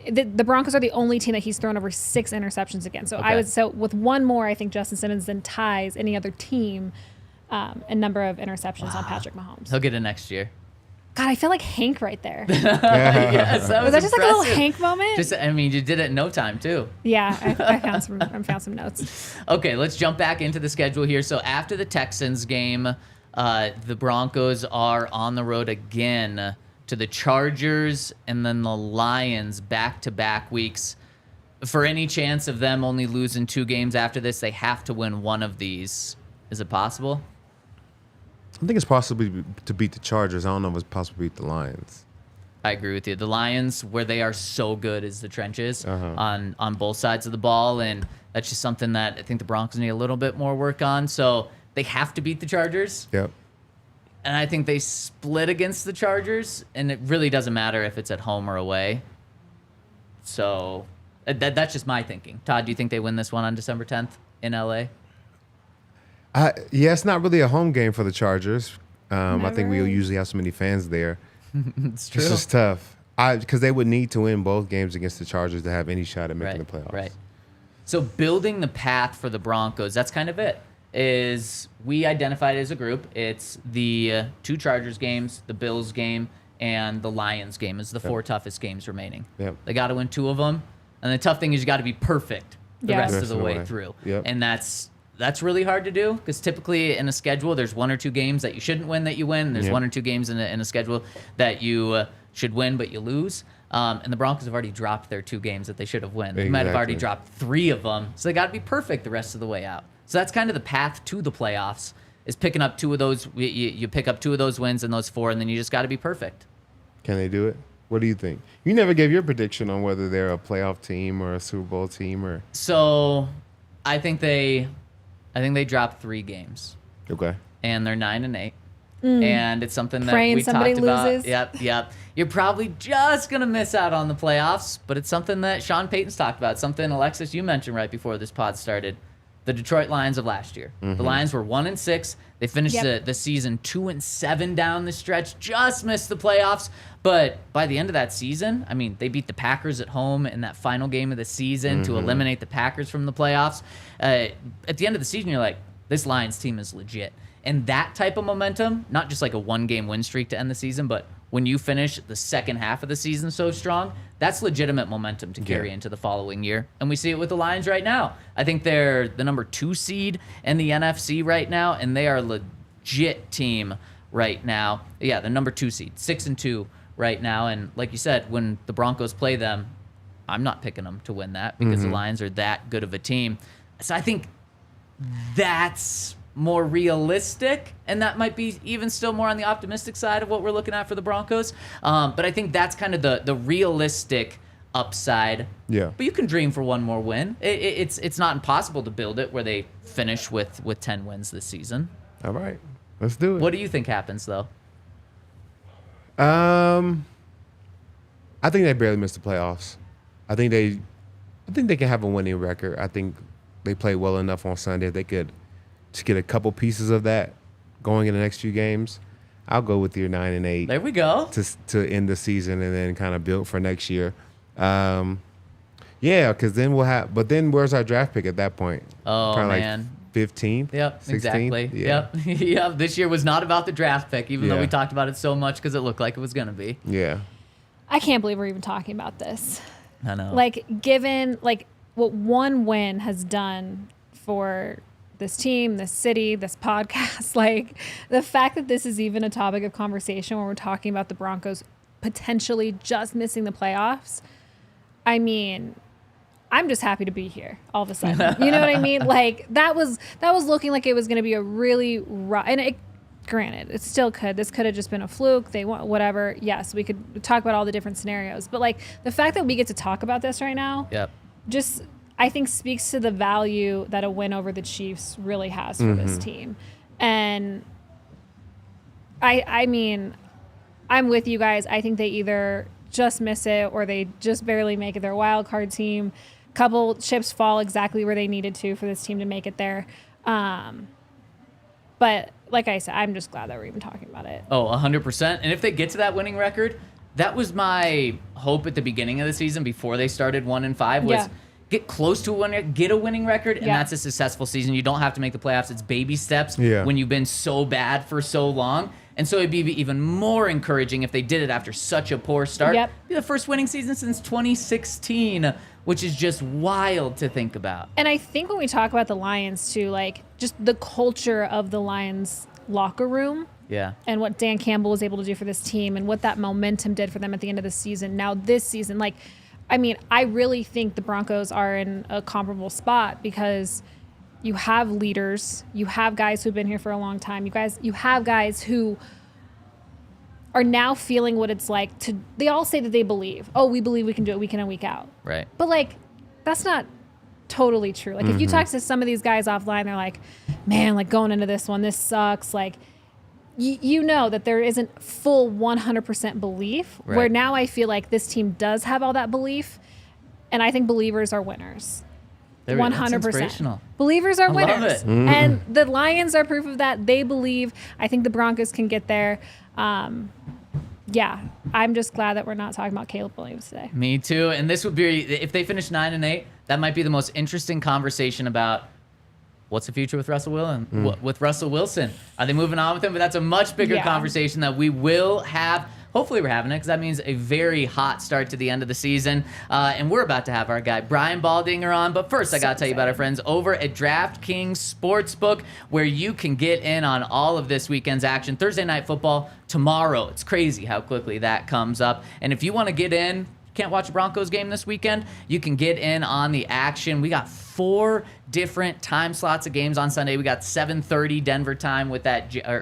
The Broncos are the only team that he's thrown over 6 interceptions against. So with one more, I think Justin Simmons then ties any other team in number of interceptions on Patrick Mahomes. He'll get it next year. God, I feel like Hank right there. Yes, that was that just like a little impressive. Hank moment? You did it in no time too. Yeah, I found some notes. Okay, let's jump back into the schedule here. So after the Texans game, the Broncos are on the road again to the Chargers and then the Lions back-to-back weeks. For any chance of them only losing 2 games after this, they have to win one of these. Is it possible? I think it's possible to beat the Chargers. I don't know if it's possible to beat the Lions. I agree with you. The Lions, where they are so good, is the trenches on both sides of the ball, and that's just something that I think the Broncos need a little bit more work on. So they have to beat the Chargers. Yep. And I think they split against the Chargers, and it really doesn't matter if it's at home or away. So that's just my thinking. Todd, do you think they win this one on December 10th in L.A.? Yeah, it's not really a home game for the Chargers. I think we usually have so many fans there. It's true. It's just tough. Because they would need to win both games against the Chargers to have any shot at making the playoffs. Right. So building the path for the Broncos, that's kind of it. Is we identified as a group. It's the 2 Chargers games, the Bills game, and the Lions game is the 4 toughest games remaining. Yep. They got to win 2 of them. And the tough thing is you got to be perfect the rest of the way through. Yep. And that's really hard to do because typically in a schedule, there's 1 or 2 games that you shouldn't win that you win. There's 1 or 2 games in a schedule that you should win but you lose. And the Broncos have already dropped their 2 games that they should have won. They might have already dropped 3 of them. So they got to be perfect the rest of the way out. So that's kind of the path to the playoffs is picking up 2 of those. You pick up 2 of those wins and those 4, and then you just got to be perfect. Can they do it? What do you think? You never gave your prediction on whether they're a playoff team or a Super Bowl team or. So I think they dropped 3 games. Okay. And they're 9-8. And it's something that Praying we somebody talked about. loses. Yep. You're probably just going to miss out on the playoffs, but it's something that Sean Payton's talked about. Something, Alexis, you mentioned right before this pod started. The Detroit Lions of last year. The Lions were 1-6. They finished the season 2-7 down the stretch. Just missed the playoffs. But by the end of that season, I mean, they beat the Packers at home in that final game of the season to eliminate the Packers from the playoffs. At the end of the season, you're like, this Lions team is legit. And that type of momentum, not just like a 1-game win streak to end the season, but when you finish the second half of the season so strong, that's legitimate momentum to carry into the following year. And we see it with the Lions right now. I think they're the number 2 seed in the NFC right now, and they are a legit team right now. Yeah, the number 2 seed, 6-2 right now. And like you said, when the Broncos play them, I'm not picking them to win that because the Lions are that good of a team. So I think that's more realistic, and that might be even still more on the optimistic side of what we're looking at for the Broncos. But I think that's kind of the realistic upside. Yeah. But you can dream for one more win. It's not impossible to build it where they finish with 10 wins this season. All right. Let's do it. What do you think happens, though? I think they barely missed the playoffs. I think they can have a winning record. I think they played well enough on Sunday. They could just get a couple pieces of that going in the next few games. I'll go with your 9-8. There we go. To end the season and then kind of build for next year. Yeah, because then we'll have. But then where's our draft pick at that point? Oh, Probably man. 15th. Yep, 16th? exactly. Yeah. Yep. Yep. This year was not about the draft pick, even though Yeah. we talked about it so much because it looked like it was going to be. Yeah. I can't believe we're even talking about this. I know. Like, given like what one win has done for this team, this city, this podcast, like the fact that this is even a topic of conversation when we're talking about the Broncos potentially just missing the playoffs. I mean, I'm just happy to be here all of a sudden. You know what I mean? Like that was looking like it was going to be a really rough, and it, granted, it still could. This could have just been a fluke. They want whatever. Yes, we could talk about all the different scenarios, but like the fact that we get to talk about this right now, Yep. just I think speaks to the value that a win over the Chiefs really has for this team. And I mean, I'm with you guys. I think they either just miss it or they just barely make it their wild card team. Couple chips fall exactly where they needed to for this team to make it there. But like I said, I'm just glad that we're even talking about it. Oh, 100%. And if they get to that winning record, that was my hope at the beginning of the season before they started 1-5 was get close to get a winning record, and that's a successful season. You don't have to make the playoffs. It's baby steps when you've been so bad for so long. And so it'd be even more encouraging if they did it after such a poor start. Yep. It'd be the first winning season since 2016, which is just wild to think about. And I think when we talk about the Lions too, like just the culture of the Lions locker room and what Dan Campbell was able to do for this team and what that momentum did for them at the end of the season. Now this season, like, I mean, I really think the Broncos are in a comparable spot because you have leaders, you have guys who've been here for a long time. You have guys who are now feeling what it's like to, they all say that they believe, oh, we believe we can do it week in and week out. Right. But like, that's not totally true. Like if you talk to some of these guys offline, they're like, man, like going into this one, this sucks. Like, you know that there isn't full 100% belief, where now I feel like this team does have all that belief, and I think believers are winners. 100%. Believers are winners. Love it. And the Lions are proof of that. They believe. I think the Broncos can get there. Yeah, I'm just glad that we're not talking about Caleb Williams today. Me too. And this would be, if they finish 9-8, that might be the most interesting conversation about what's the future with Russell Wilson? Are they moving on with him? But that's a much bigger conversation that we will have. Hopefully we're having it, because that means a very hot start to the end of the season. And we're about to have our guy Brian Baldinger on. But first, I got to tell you about our friends over at DraftKings Sportsbook, where you can get in on all of this weekend's action. Thursday Night Football tomorrow. It's crazy how quickly that comes up. And if you want to get in, can't watch a Broncos game this weekend, you can get in on the action. We got 4 different time slots of games on Sunday. We got 7:30 Denver time with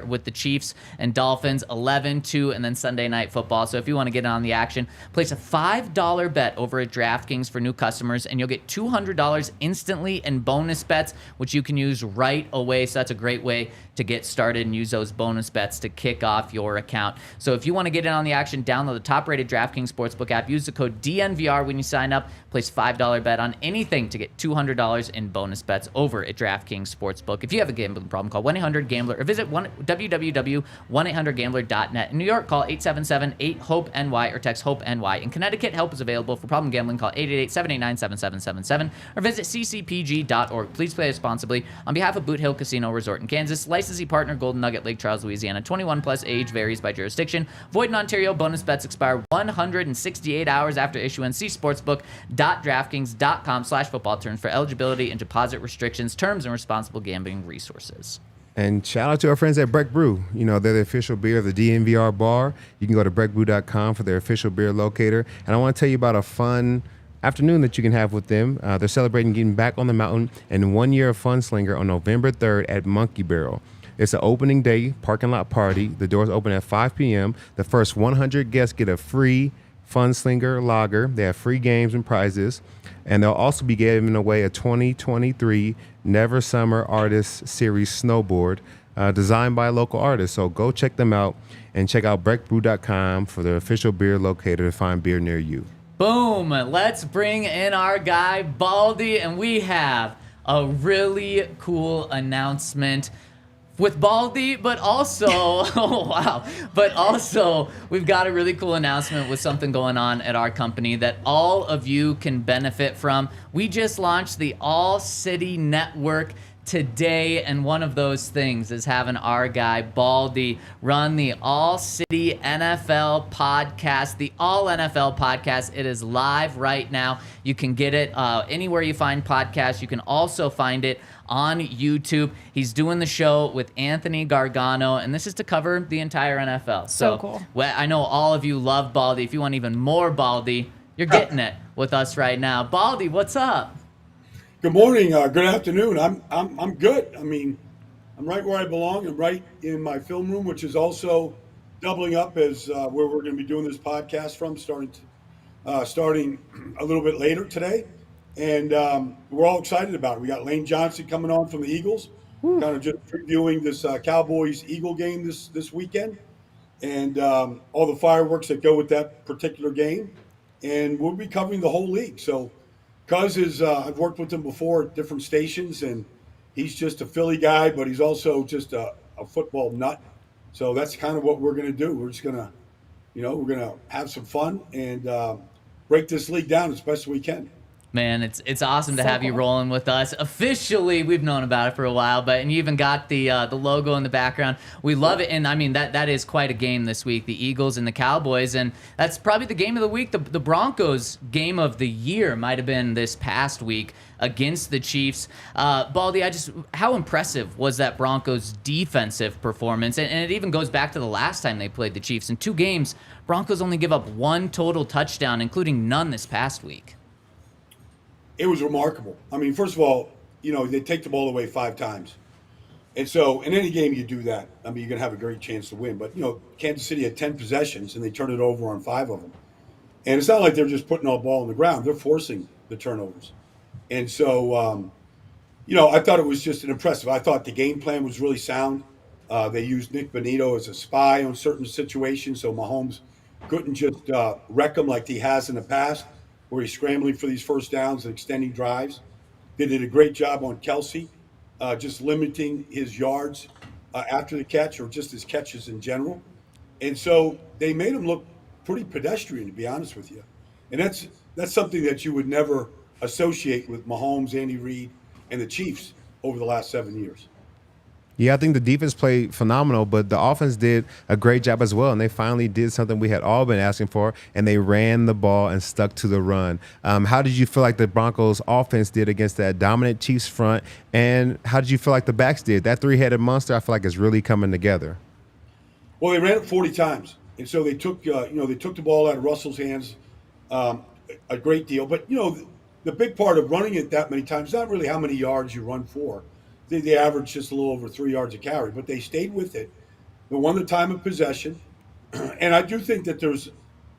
with the Chiefs and Dolphins, 11-2, and then Sunday Night Football. So if you want to get in on the action, place a $5 bet over at DraftKings for new customers, and you'll get $200 instantly in bonus bets, which you can use right away. So that's a great way to get started and use those bonus bets to kick off your account. So if you want to get in on the action, download the top-rated DraftKings Sportsbook app. Use the code DNVR when you sign up. Place $5 bet on anything to get $200 in bonus bets over at DraftKings Sportsbook. If you have a gambling problem, call 1-800-GAMBLER or visit www.1800gambler.net. In New York, call 877-8-HOPE-NY or text HOPE-NY. In Connecticut, help is available for problem gambling. Call 888-789-7777 or visit ccpg.org. Please play responsibly. On behalf of Boot Hill Casino Resort in Kansas, licensee partner Golden Nugget, Lake Charles, Louisiana. 21 plus, age varies by jurisdiction. Void in Ontario. Bonus bets expire 168 hours after issuance. See sportsbook.draftkings.com/football terms for eligibility and deposit restrictions, terms, and responsible gambling resources. And shout out to our friends at Breck Brew. You know, they're the official beer of the DNVR Bar. You can go to breckbrew.com for their official beer locator. And I want to tell you about a fun afternoon that you can have with them. They're celebrating getting back on the mountain and 1 year of Fun Slinger on November 3rd at Monkey Barrel. It's an opening day parking lot party. The doors open at 5 p.m. The first 100 guests get a free Fun Slinger lager. They have free games and prizes. And they'll also be giving away a 2023 Never Summer Artist Series snowboard designed by a local artist. So go check them out and check out breckbrew.com for their official beer locator to find beer near you. Boom. Let's bring in our guy, Baldy, and we have a really cool announcement with Baldy, but also, but also we've got a really cool announcement with something going on at our company that all of you can benefit from. We just launched the All City Network today, and one of those things is having our guy Baldy run the All City NFL podcast, the All NFL podcast. It is live right now. You can get it anywhere you find podcasts. You can also find it on YouTube. He's doing the show with Anthony Gargano, and this is to cover the entire NFL. So cool. Well, I know all of you love Baldy. If you want even more Baldy, you're getting it with us right now. Baldy, what's up? Good morning. Good afternoon. I'm good. I mean, I'm right where I belong. I'm right in my film room, which is also doubling up as where we're going to be doing this podcast from, starting a little bit later today. And we're all excited about it. We got Lane Johnson coming on from the Eagles, kind of just previewing this Cowboys-Eagle game this weekend, and all the fireworks that go with that particular game. And we'll be covering the whole league. So Cuz is, I've worked with him before at different stations, and he's just a Philly guy, but he's also just a football nut. So that's kind of what we're going to do. We're just going to, we're going to have some fun and break this league down as best we can. Man, it's awesome to So have you cool. rolling with us. Officially, we've known about it for a while, and you even got the logo in the background. We love it, and I mean that is quite a game this week, the Eagles and the Cowboys, and that's probably the game of the week. The Broncos game of the year might have been this past week against the Chiefs. Baldy, how impressive was that Broncos defensive performance? And it even goes back to the last time they played the Chiefs. In 2 games, Broncos only give up 1 total touchdown, including none this past week. It was remarkable. I mean, first of all, they take the ball away 5 times. And so in any game you do that, I mean, you're going to have a great chance to win. But, Kansas City had 10 possessions, and they turned it over on 5 of them. And it's not like they're just putting all the ball on the ground. They're forcing the turnovers. And so, I thought it was just an impressive. I thought the game plan was really sound. They used Nick Bonito as a spy on certain situations, so Mahomes couldn't just wreck them like he has in the past, where he's scrambling for these first downs and extending drives. They did a great job on Kelsey, just limiting his yards after the catch, or just his catches in general. And so they made him look pretty pedestrian, to be honest with you. And that's something that you would never associate with Mahomes, Andy Reid, and the Chiefs over the last 7 years. Yeah, I think the defense played phenomenal, but the offense did a great job as well, and they finally did something we had all been asking for, and they ran the ball and stuck to the run. How did you feel like the Broncos offense did against that dominant Chiefs front, and how did you feel like the backs did? That 3-headed monster, I feel like, is really coming together. Well, they ran it 40 times, and so they took the ball out of Russell's hands a great deal. But the big part of running it that many times is not really how many yards you run for. They averaged just a little over 3 yards a carry, but they stayed with it. They won the time of possession, and I do think that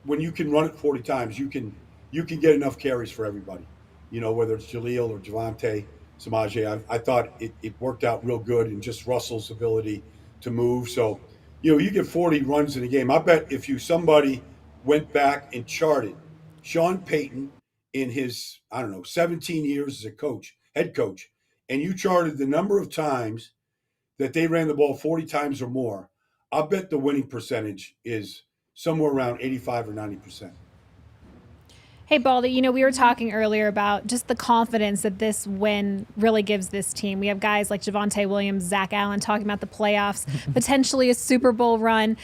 when you can run it 40 times, you can get enough carries for everybody. Whether it's Jaleel or Javonte, Samaje, I thought it worked out real good, and just Russell's ability to move. So, you get 40 runs in a game. I bet if somebody went back and charted Sean Payton in his 17 years as a head coach. And you charted the number of times that they ran the ball 40 times or more, I bet the winning percentage is somewhere around 85 or 90%. Hey, Baldy, we were talking earlier about just the confidence that this win really gives this team. We have guys like Javonte Williams, Zach Allen talking about the playoffs, potentially a Super Bowl run.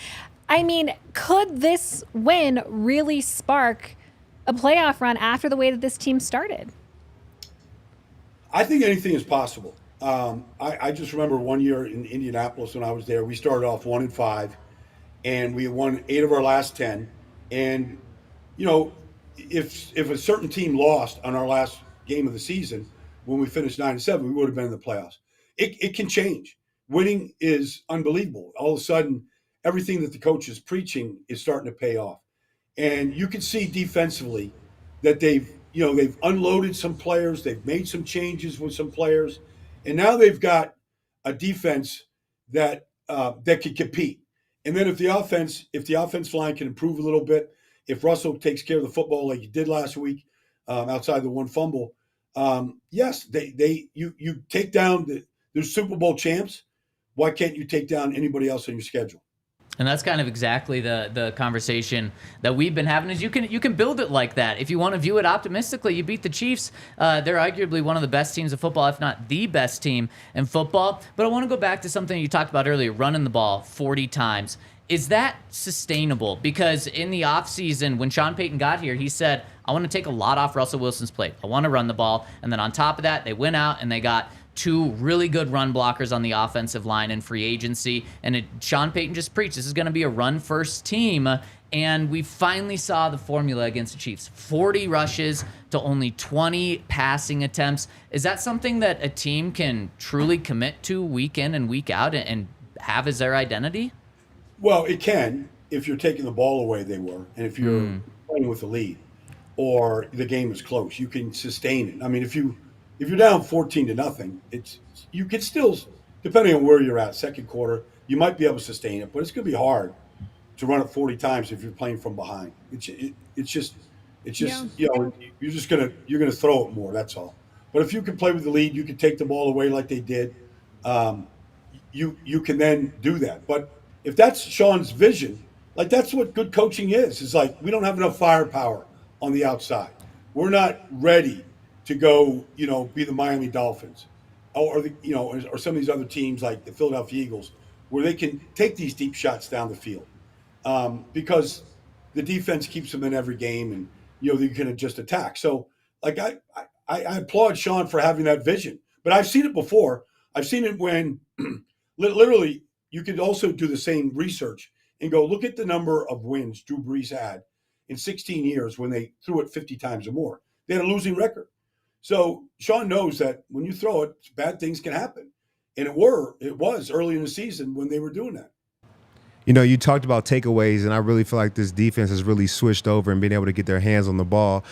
I mean, could this win really spark a playoff run after the way that this team started? I think anything is possible. I just remember one year in Indianapolis when I was there, we started off 1-5, and we won 8 of our last 10. And, if a certain team lost on our last game of the season, when we finished 9-7, we would have been in the playoffs. It can change. Winning is unbelievable. All of a sudden, everything that the coach is preaching is starting to pay off. And you can see defensively that they've unloaded some players. They've made some changes with some players. And now they've got a defense that can compete. And then if the offense line can improve a little bit, if Russell takes care of the football like he did last week, outside the one fumble, yes, you take down the Super Bowl champs. Why can't you take down anybody else on your schedule? And that's kind of exactly the conversation that we've been having. Is you can build it like that. If you want to view it optimistically, you beat the Chiefs. They're arguably one of the best teams of football, if not the best team in football. But I want to go back to something you talked about earlier, running the ball 40 times. Is that sustainable? Because in the offseason, when Sean Payton got here, he said, I want to take a lot off Russell Wilson's plate. I want to run the ball. And then on top of that, they went out and they got 2 really good run blockers on the offensive line in free agency. And Sean Payton just preached, this is going to be a run-first team. And we finally saw the formula against the Chiefs. 40 rushes to only 20 passing attempts. Is that something that a team can truly commit to week in and week out and have as their identity? Well, it can if you're taking the ball away, they were. And if you're playing with the lead or the game is close, you can sustain it. I mean, if you're down 14-0, you could still, depending on where you're at, second quarter, you might be able to sustain it, but it's going to be hard to run it 40 times if you're playing from behind. It's just you know, you're gonna throw it more. That's all. But if you can play with the lead, you can take the ball away like they did. You can then do that. But if that's Sean's vision, like that's what good coaching is. It's like we don't have enough firepower on the outside. We're not ready to go, you know, be the Miami Dolphins, or some of these other teams like the Philadelphia Eagles, where they can take these deep shots down the field, because the defense keeps them in every game, and you know you can just attack. So, like I applaud Sean for having that vision, but I've seen it before. I've seen it when literally you could also do the same research and go look at the number of wins Drew Brees had in 16 years when they threw it 50 times or more. They had a losing record. So Sean knows that when you throw it, bad things can happen. And it was early in the season when they were doing that. You know, you talked about takeaways, and I really feel like this defense has really switched over and been able to get their hands on the ball.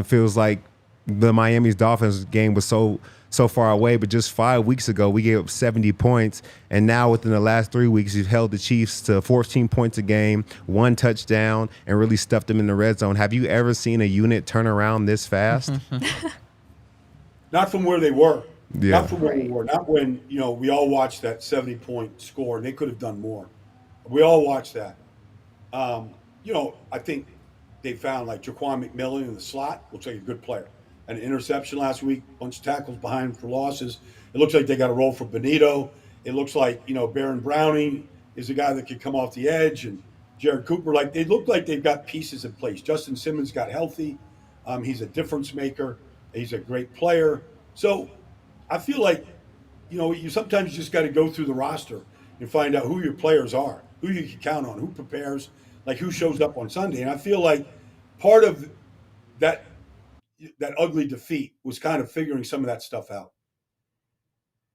Feels like the Miami's Dolphins game was so far away, but just 5 weeks ago, we gave up 70 points. And now within the last 3 weeks, you've held the Chiefs to 14 points a game, 1 touchdown, and really stuffed them in the red zone. Have you ever seen a unit turn around this fast? Not from where they were. Yeah. Not from where they were. Not when, you know, we all watched that 70-point score, and they could have done more. We all watched that. You know, I think they found like Jaquan McMillan in the slot. Looks like a good player. An interception last week, bunch of tackles behind for losses. It looks like they got a role for Benito. It looks like, you know, Baron Browning is a guy that could come off the edge, and Jared Cooper. Like they look like they've got pieces in place. Justin Simmons got healthy. He's a difference maker. He's a great player. So I feel like, you know, you sometimes just got to go through the roster and find out who your players are, who you can count on, who prepares, like who shows up on Sunday. And I feel like part of that ugly defeat was kind of figuring some of that stuff out.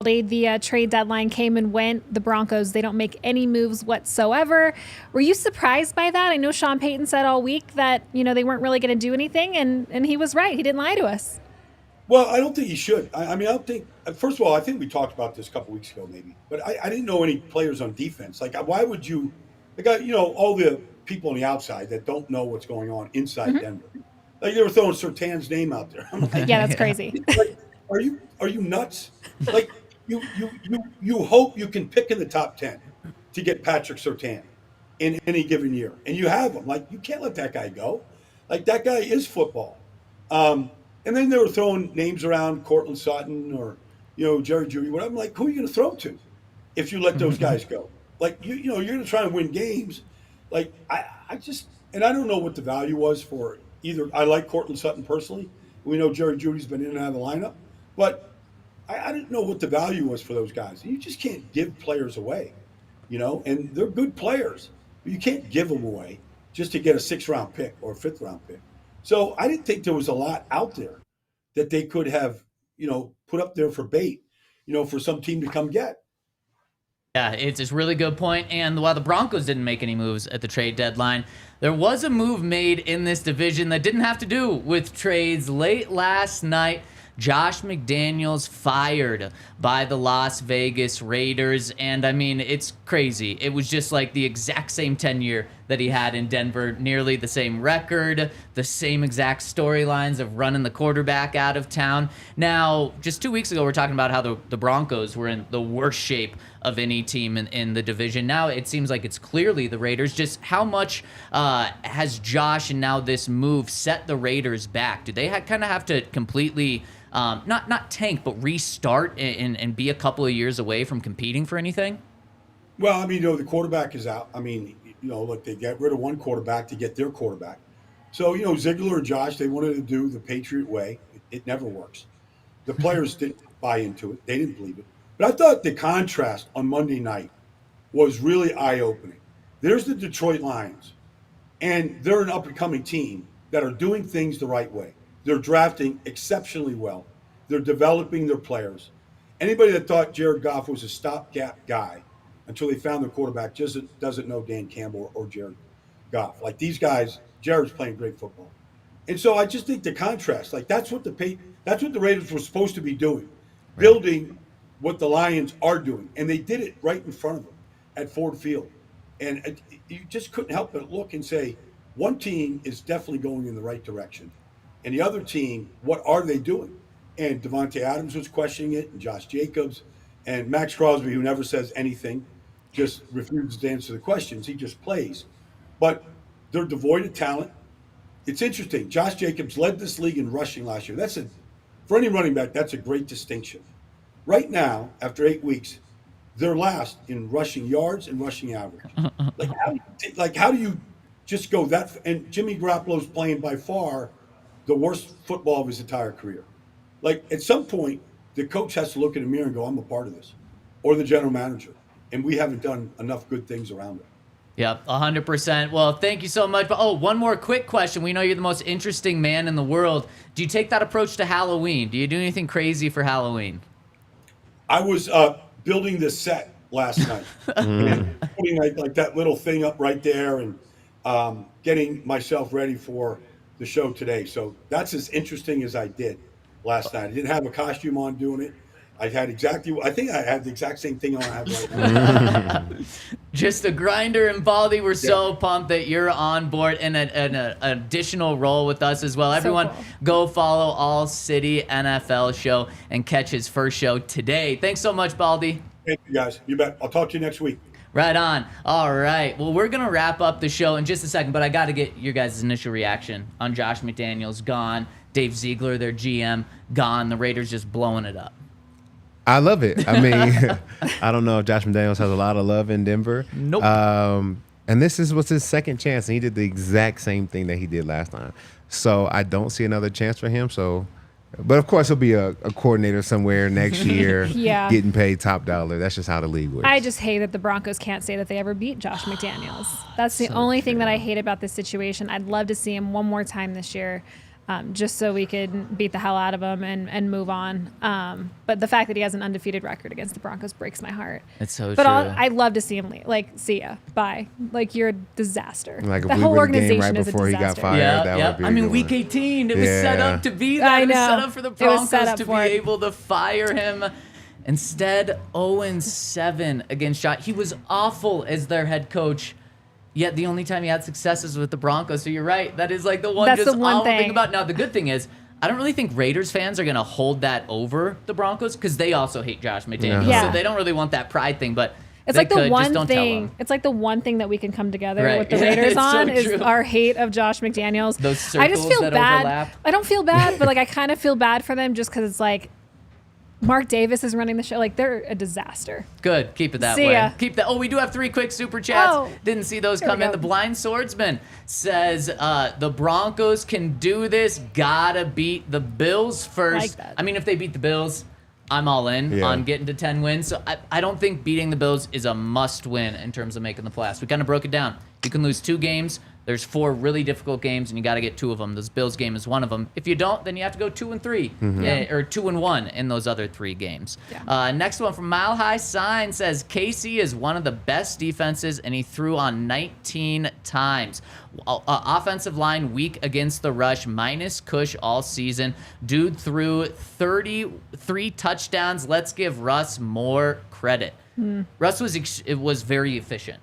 The trade deadline came and went. The Broncos, they don't make any moves whatsoever. Were you surprised by that? I know Sean Payton said all week that, you know, they weren't really going to do anything, and he was right. He didn't lie to us. Well, I don't think he should. I mean, I don't think – first of all, I think we talked about this a couple weeks ago maybe. But I didn't know any players on defense. Like, why would you – you know, all the people on the outside that don't know what's going on inside Denver. Like, they were throwing Surtain's name out there. I'm like, yeah, that's crazy. Like, are you nuts? Like, you hope you can pick in the top 10 to get Patrick Surtain in any given year. And you have him. Like, you can't let that guy go. Like, that guy is football. And then they were throwing names around, Courtland Sutton or, you know, Jeudy. What I'm like, who are you going to throw to if you let those guys go? Like, you know, you're going to try and win games. Like, I just – and I don't know what the value was for either. I like Courtland Sutton personally. We know Jeudy's been in and out of the lineup. But I didn't know what the value was for those guys. You just can't give players away, you know. And they're good players. But you can't give them away just to get a 6th-round pick or a 5th-round pick. So I didn't think there was a lot out there that they could have, you know, put up there for bait, you know, for some team to come get. Yeah, it's a really good point. And while the Broncos didn't make any moves at the trade deadline, there was a move made in this division that didn't have to do with trades. Late last night, Josh McDaniels fired by the Las Vegas Raiders. And I mean, it's crazy. It was just like the exact same tenure that he had in Denver, nearly the same record, the same exact storylines of running the quarterback out of town. Now, just 2 weeks ago, we were talking about how the Broncos were in the worst shape of any team in the division. Now it seems like it's clearly the Raiders. Just how much has Josh and now this move set the Raiders back? Do they kind of have to completely not tank, but restart and be a couple of years away from competing for anything? Well, I mean, the quarterback is out. I mean, look, they get rid of one quarterback to get their quarterback. So, Ziegler and Josh, they wanted to do the Patriot way. It never works. The players didn't buy into it. They didn't believe it. But I thought the contrast on Monday night was really eye-opening. There's the Detroit Lions, and they're an up-and-coming team that are doing things the right way. They're drafting exceptionally well. They're developing their players. Anybody that thought Jared Goff was a stopgap guy until they found their quarterback just doesn't know Dan Campbell or Jared Goff. Like these guys, Jared's playing great football. And so I just think the contrast, like that's what the Raiders were supposed to be doing, building what the Lions are doing. And they did it right in front of them at Ford Field. And you just couldn't help but look and say, one team is definitely going in the right direction. And the other team, what are they doing? And Devontae Adams was questioning it, and Josh Jacobs, and Max Crosby, who never says anything, just refuses to answer the questions. He just plays. But they're devoid of talent. It's interesting. Josh Jacobs led this league in rushing last year. For any running back, that's a great distinction. Right now, after 8 weeks, they're last in rushing yards and rushing average. How do you just go that? And Jimmy Garoppolo's playing by far the worst football of his entire career. Like at some point, the coach has to look in the mirror and go, "I'm a part of this," or the general manager, and we haven't done enough good things around it. Yep, 100%. Well, thank you so much. But one more quick question. We know you're the most interesting man in the world. Do you take that approach to Halloween? Do you do anything crazy for Halloween? I was building this set last night, and putting like that little thing up right there, and getting myself ready for the show today. So that's as interesting as I did last night. I didn't have a costume on doing it. I think I had the exact same thing on I have right now. Just a grinder and Baldy. We're so pumped that you're on board in an additional role with us as well. Everyone, cool. Go follow All City NFL Show and catch his first show today. Thanks so much, Baldy. Thank you, guys. You bet. I'll talk to you next week. Right on. All right. Well, we're going to wrap up the show in just a second, but I got to get your guys' initial reaction on Josh McDaniels gone, Dave Ziegler, their GM, gone, the Raiders just blowing it up. I love it. I mean, I don't know if Josh McDaniels has a lot of love in Denver. Nope. And this was his second chance, and he did the exact same thing that he did last time. So I don't see another chance for him. But of course, he'll be a coordinator somewhere next year, getting paid top dollar. That's just how the league works. I just hate that the Broncos can't say that they ever beat Josh McDaniels. That's the only thing that I hate about this situation. I'd love to see him one more time this year. Just so we could beat the hell out of him and move on. But the fact that he has an undefeated record against the Broncos breaks my heart. It's so but true. I'd love to see him leave. Like, see ya. Bye. Like, you're a disaster. Like the whole organization is a before he got disaster. fired. That would be I mean, good week one. 18, it was set up to be that. I It was know. set up for the It was Broncos set up to be for it. able to fire him. Instead, 0-7 against Josh. He was awful as their head coach. Yet the only time he had success is with the Broncos. So you're right. That is like the one That's just the one awful thing thing. about. Now the good thing is, I don't really think Raiders fans are going to hold that over the Broncos because they also hate Josh McDaniels. Yeah. So they don't really want that pride thing. But It's they like the could, just one don't tell thing. them. It's like the one thing that we can come together Right. with the Raiders It's so on is true. our hate of Josh McDaniels. Those I just circles feel that bad. overlap. I don't feel bad, but like I kind of feel bad for them just because it's like Mark Davis is running the show. Like they're a disaster. Good. Keep it that See way. ya. Keep that. Oh, we do have 3 quick super chats. Oh. Didn't see those Here we come in. go. The Blind Swordsman says the Broncos can do this. Gotta beat the Bills first. Like that. I mean, if they beat the Bills, I'm all in on getting to 10 wins. So I don't think beating the Bills is a must win in terms of making the playoffs. We kind of broke it down. You can lose 2 games. There's 4 really difficult games, and you got to get 2 of them. This Bills game is one of them. If you don't, then you have to go 2-3, or 2-1 in those other 3 games. Yeah. Next one from Mile High Sign says KC is one of the best defenses, and he threw on 19 times. Offensive line weak against the rush, minus Cush all season. Dude threw 33 touchdowns. Let's give Russ more credit. Russ was very efficient.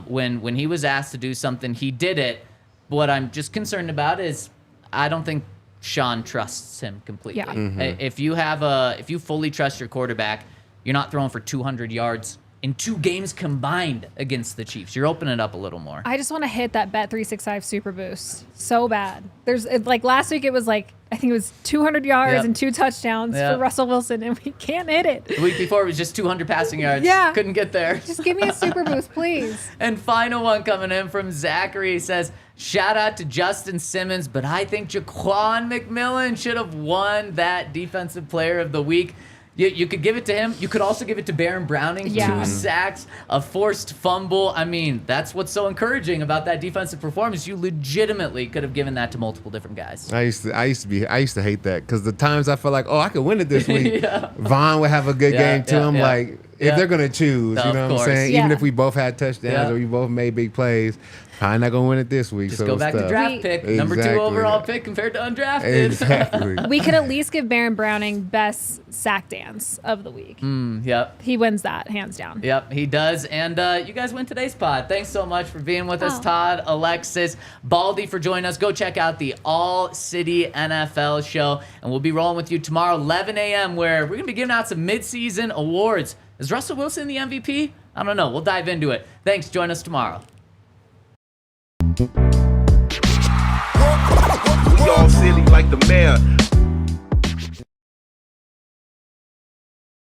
When he was asked to do something, he did it. What I'm just concerned about is I don't think Sean trusts him completely. Yeah. If you fully trust your quarterback, you're not throwing for 200 yards in 2 games combined against the Chiefs. You're opening it up a little more. I just want to hit that Bet365 super boost so bad. Like last week, it was like, I think it was 200 yards and 2 touchdowns for Russell Wilson, and we can't hit it. The week before, it was just 200 passing yards. Yeah. Couldn't get there. Just give me a super boost, please. And final one coming in from Zachary says, shout out to Justin Simmons, but I think Jaquan McMillan should have won that Defensive Player of the Week. You could give it to him. You could also give it to Baron Browning. Yeah. 2 sacks, a forced fumble. I mean, that's what's so encouraging about that defensive performance. You legitimately could have given that to multiple different guys. I used to hate that because the times I felt like, oh, I could win it this week. Vaughn would have a good game too. I'm like, if they're gonna choose, you know what I'm saying? Even if we both had touchdowns or we both made big plays, probably not gonna win it this week. Just go back to draft pick, number 2 overall pick compared to undrafted. Exactly. We could at least give Baron Browning best sack dance of the week. Yep. He wins that hands down. Yep, he does. And you guys win today's pod. Thanks so much for being with us, Todd, Alexis, Baldy for joining us. Go check out the All City NFL show, and we'll be rolling with you tomorrow, 11 a.m., where we're gonna be giving out some midseason awards. Is Russell Wilson the MVP? I don't know. We'll dive into it. Thanks. Join us tomorrow. We all silly like the mayor.